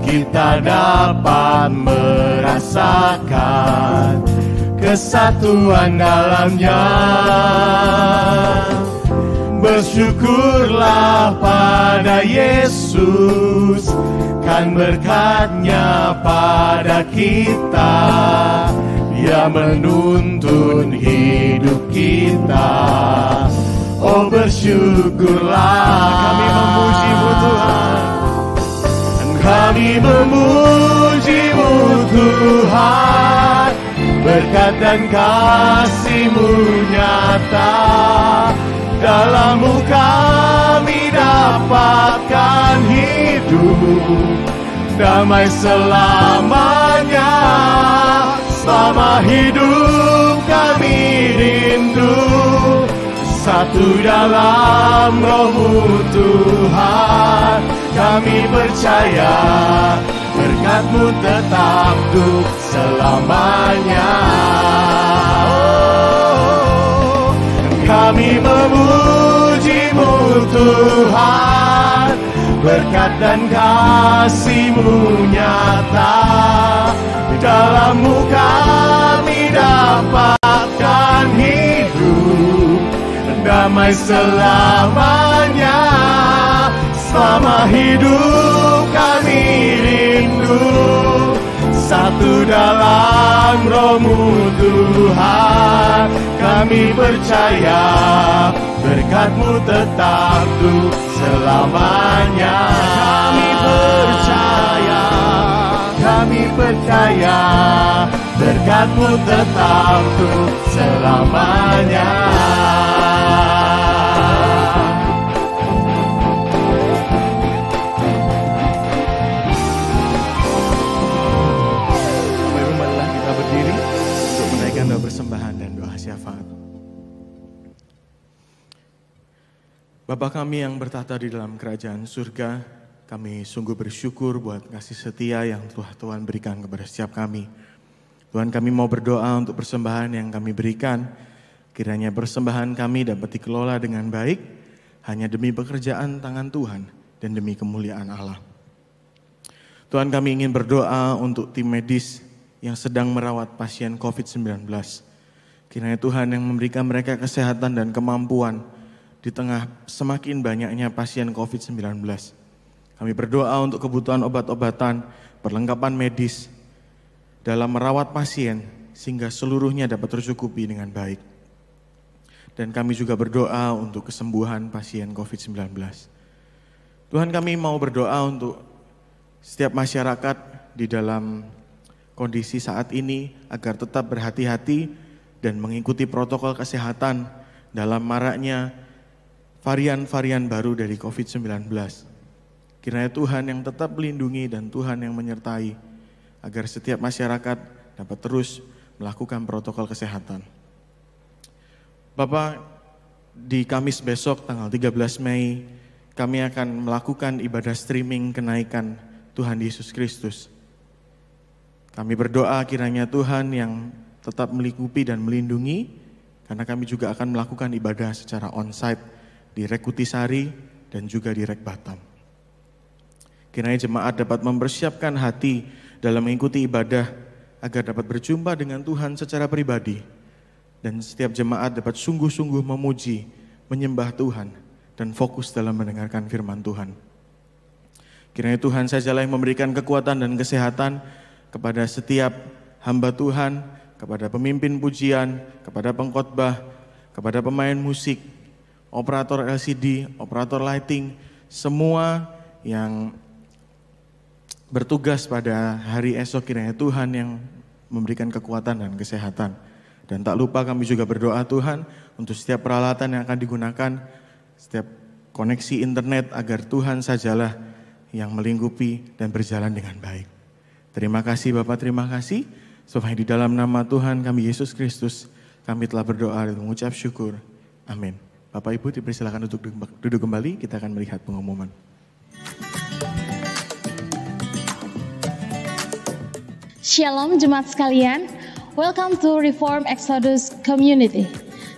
kita dapat merasakan kesatuan dalamnya. Bersyukurlah pada Yesus, kan berkat-Nya pada kita. Dia menuntun hidup kita. Oh bersyukurlah, kami memuji-Mu Tuhan. Kami memuji-Mu Tuhan, berkat dan kasih-Mu nyata. Dalam-Mu kami dapatkan hidup, damai selamanya. Selama hidup kami rindu, satu dalam Roh-Mu Tuhan. Kami percaya berkat-Mu tetap untuk selamanya. Kami memuji-Mu Tuhan, berkat dan kasih-Mu nyata. Di dalam-Mu kami dapatkan hidup, damai selamanya. Selama hidup kami rindu satu dalam Roh-Mu Tuhan. Kami percaya berkat-Mu tetap untuk selamanya. Kami percaya berkat-Mu tetap untuk selamanya. Doa persembahan dan doa syafaat. Bapa kami yang bertahta di dalam kerajaan surga, kami sungguh bersyukur buat kasih setia yang Tuhan berikan kepada setiap kami. Tuhan, kami mau berdoa untuk persembahan yang kami berikan. Kiranya persembahan kami dapat dikelola dengan baik, hanya demi pekerjaan tangan Tuhan dan demi kemuliaan Allah. Tuhan, kami ingin berdoa untuk tim medis yang sedang merawat pasien COVID-19. Kiranya Tuhan yang memberikan mereka kesehatan dan kemampuan di tengah semakin banyaknya pasien COVID-19. Kami berdoa untuk kebutuhan obat-obatan, perlengkapan medis dalam merawat pasien sehingga seluruhnya dapat tercukupi dengan baik. Dan kami juga berdoa untuk kesembuhan pasien COVID-19. Tuhan, kami mau berdoa untuk setiap masyarakat di dalam kondisi saat ini agar tetap berhati-hati dan mengikuti protokol kesehatan dalam maraknya varian-varian baru dari COVID-19. Kiranya Tuhan yang tetap melindungi dan Tuhan yang menyertai agar setiap masyarakat dapat terus melakukan protokol kesehatan. Bapak, di Kamis besok tanggal 13 Mei kami akan melakukan ibadah streaming kenaikan Tuhan Yesus Kristus. Kami berdoa kiranya Tuhan yang tetap melingkupi dan melindungi, karena kami juga akan melakukan ibadah secara onsite di Rek Kutisari dan juga di Rek Batam. Kiranya jemaat dapat mempersiapkan hati dalam mengikuti ibadah agar dapat berjumpa dengan Tuhan secara pribadi, dan setiap jemaat dapat sungguh-sungguh memuji, menyembah Tuhan, dan fokus dalam mendengarkan firman Tuhan. Kiranya Tuhan sajalah yang memberikan kekuatan dan kesehatan kepada setiap hamba Tuhan, kepada pemimpin pujian, kepada pengkhotbah, kepada pemain musik, operator LCD, operator lighting, semua yang bertugas pada hari esok. Kiranya Tuhan yang memberikan kekuatan dan kesehatan. Dan tak lupa kami juga berdoa Tuhan untuk setiap peralatan yang akan digunakan, setiap koneksi internet, agar Tuhan sajalah yang melingkupi dan berjalan dengan baik. Terima kasih Bapak, terima kasih. Supaya di dalam nama Tuhan kami Yesus Kristus, kami telah berdoa dan mengucap syukur. Amin. Bapak Ibu dipersilakan untuk duduk kembali, kita akan melihat pengumuman. Shalom jemaat sekalian, welcome to Reform Exodus Community.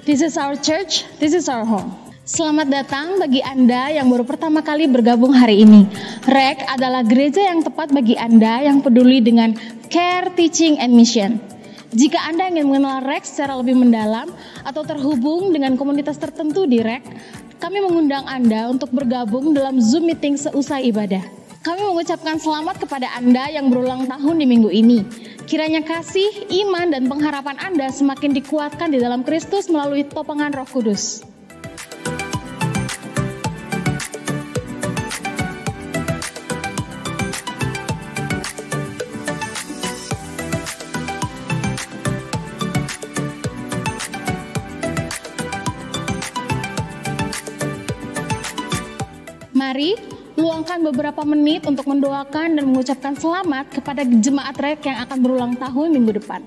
This is our church, this is our home. Selamat datang bagi Anda yang baru pertama kali bergabung hari ini. REK adalah gereja yang tepat bagi Anda yang peduli dengan care, teaching, and mission. Jika Anda ingin mengenal REK secara lebih mendalam atau terhubung dengan komunitas tertentu di REK, kami mengundang Anda untuk bergabung dalam Zoom meeting seusai ibadah. Kami mengucapkan selamat kepada Anda yang berulang tahun di minggu ini. Kiranya kasih, iman, dan pengharapan Anda semakin dikuatkan di dalam Kristus melalui topangan Roh Kudus. Mari luangkan beberapa menit untuk mendoakan dan mengucapkan selamat kepada jemaat REK yang akan berulang tahun minggu depan.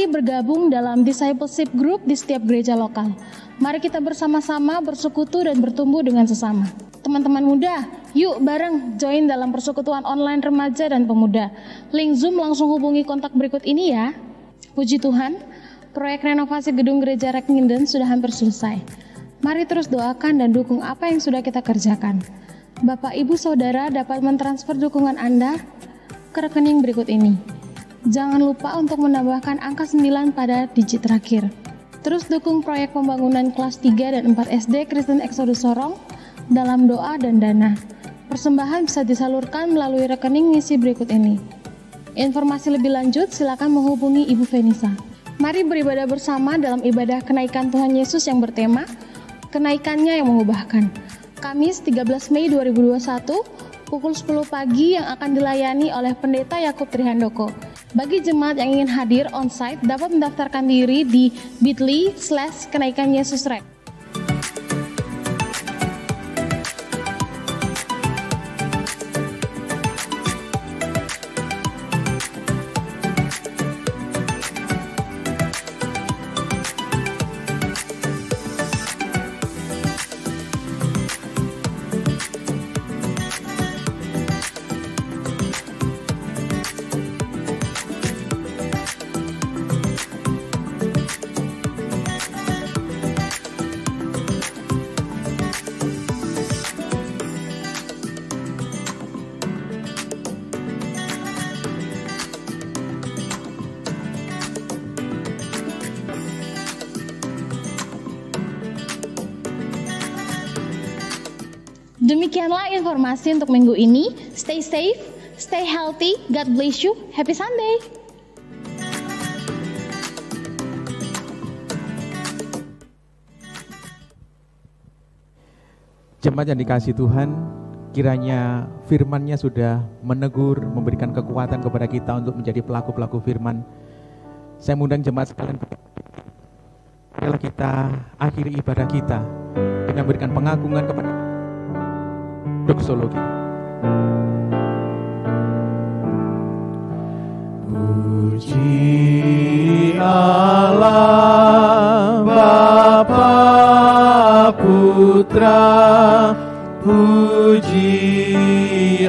Mari bergabung dalam discipleship group di setiap gereja lokal. Mari kita bersama-sama bersekutu dan bertumbuh dengan sesama. Teman-teman muda, yuk bareng join dalam persekutuan online remaja dan pemuda. Link Zoom langsung hubungi kontak berikut ini ya. Puji Tuhan, proyek renovasi gedung gereja Rekninden sudah hampir selesai. Mari terus doakan dan dukung apa yang sudah kita kerjakan. Bapak, Ibu, Saudara dapat mentransfer dukungan Anda ke rekening berikut ini. Jangan lupa untuk menambahkan angka 9 pada digit terakhir. Terus dukung proyek pembangunan kelas 3 dan 4 SD Kristen Exodus Sorong dalam doa dan dana. Persembahan bisa disalurkan melalui rekening misi berikut ini. Informasi lebih lanjut silakan menghubungi Ibu Venisa. Mari beribadah bersama dalam ibadah kenaikan Tuhan Yesus yang bertema Kenaikannya yang Mengubahkan. Kamis 13 Mei 2021 pukul 10 pagi yang akan dilayani oleh Pendeta Yakub Trihandoko. Bagi jemaat yang ingin hadir on-site dapat mendaftarkan diri di bit.ly/kenaikan Yesus Rek. Demikianlah informasi untuk minggu ini. Stay safe, stay healthy, God bless you, happy Sunday. Jemaat yang dikasihi Tuhan, kiranya firman-Nya sudah menegur, memberikan kekuatan kepada kita untuk menjadi pelaku-pelaku firman. Saya mengundang jemaat sekalian, kalau kita akhiri ibadah kita dengan memberikan pengagungan kepada doksologi. Puji Allah Bapa Putra, puji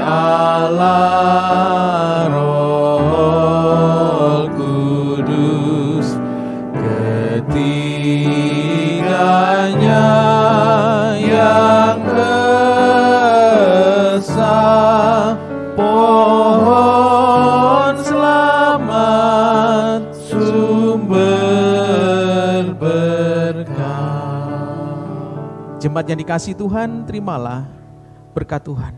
Allah Roh Kudus, ketiganya yang pohon selamat, sumber berkah. Jemaat yang dikasihi Tuhan, terimalah berkat Tuhan.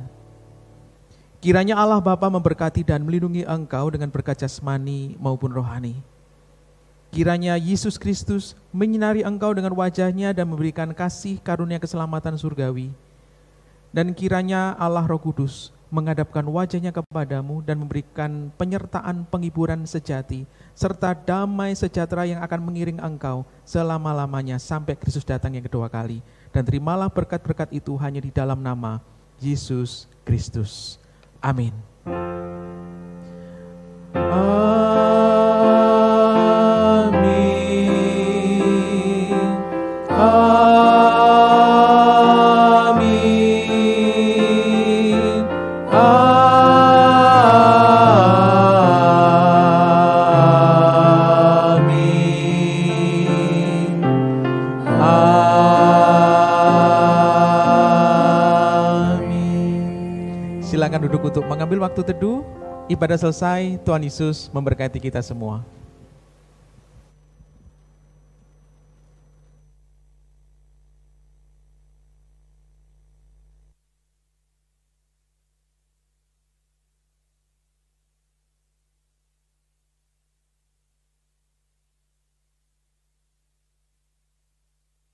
Kiranya Allah Bapa memberkati dan melindungi engkau dengan berkat jasmani maupun rohani. Kiranya Yesus Kristus menyinari engkau dengan wajah-Nya dan memberikan kasih karunia keselamatan surgawi. Dan kiranya Allah Roh Kudus menghadapkan wajah-Nya kepadamu dan memberikan penyertaan penghiburan sejati serta damai sejahtera yang akan mengiring engkau selama-lamanya sampai Kristus datang yang kedua kali. Dan terimalah berkat-berkat itu hanya di dalam nama Yesus Kristus. Amin. Silakan duduk untuk mengambil waktu teduh. Ibadah selesai, Tuhan Yesus memberkati kita semua.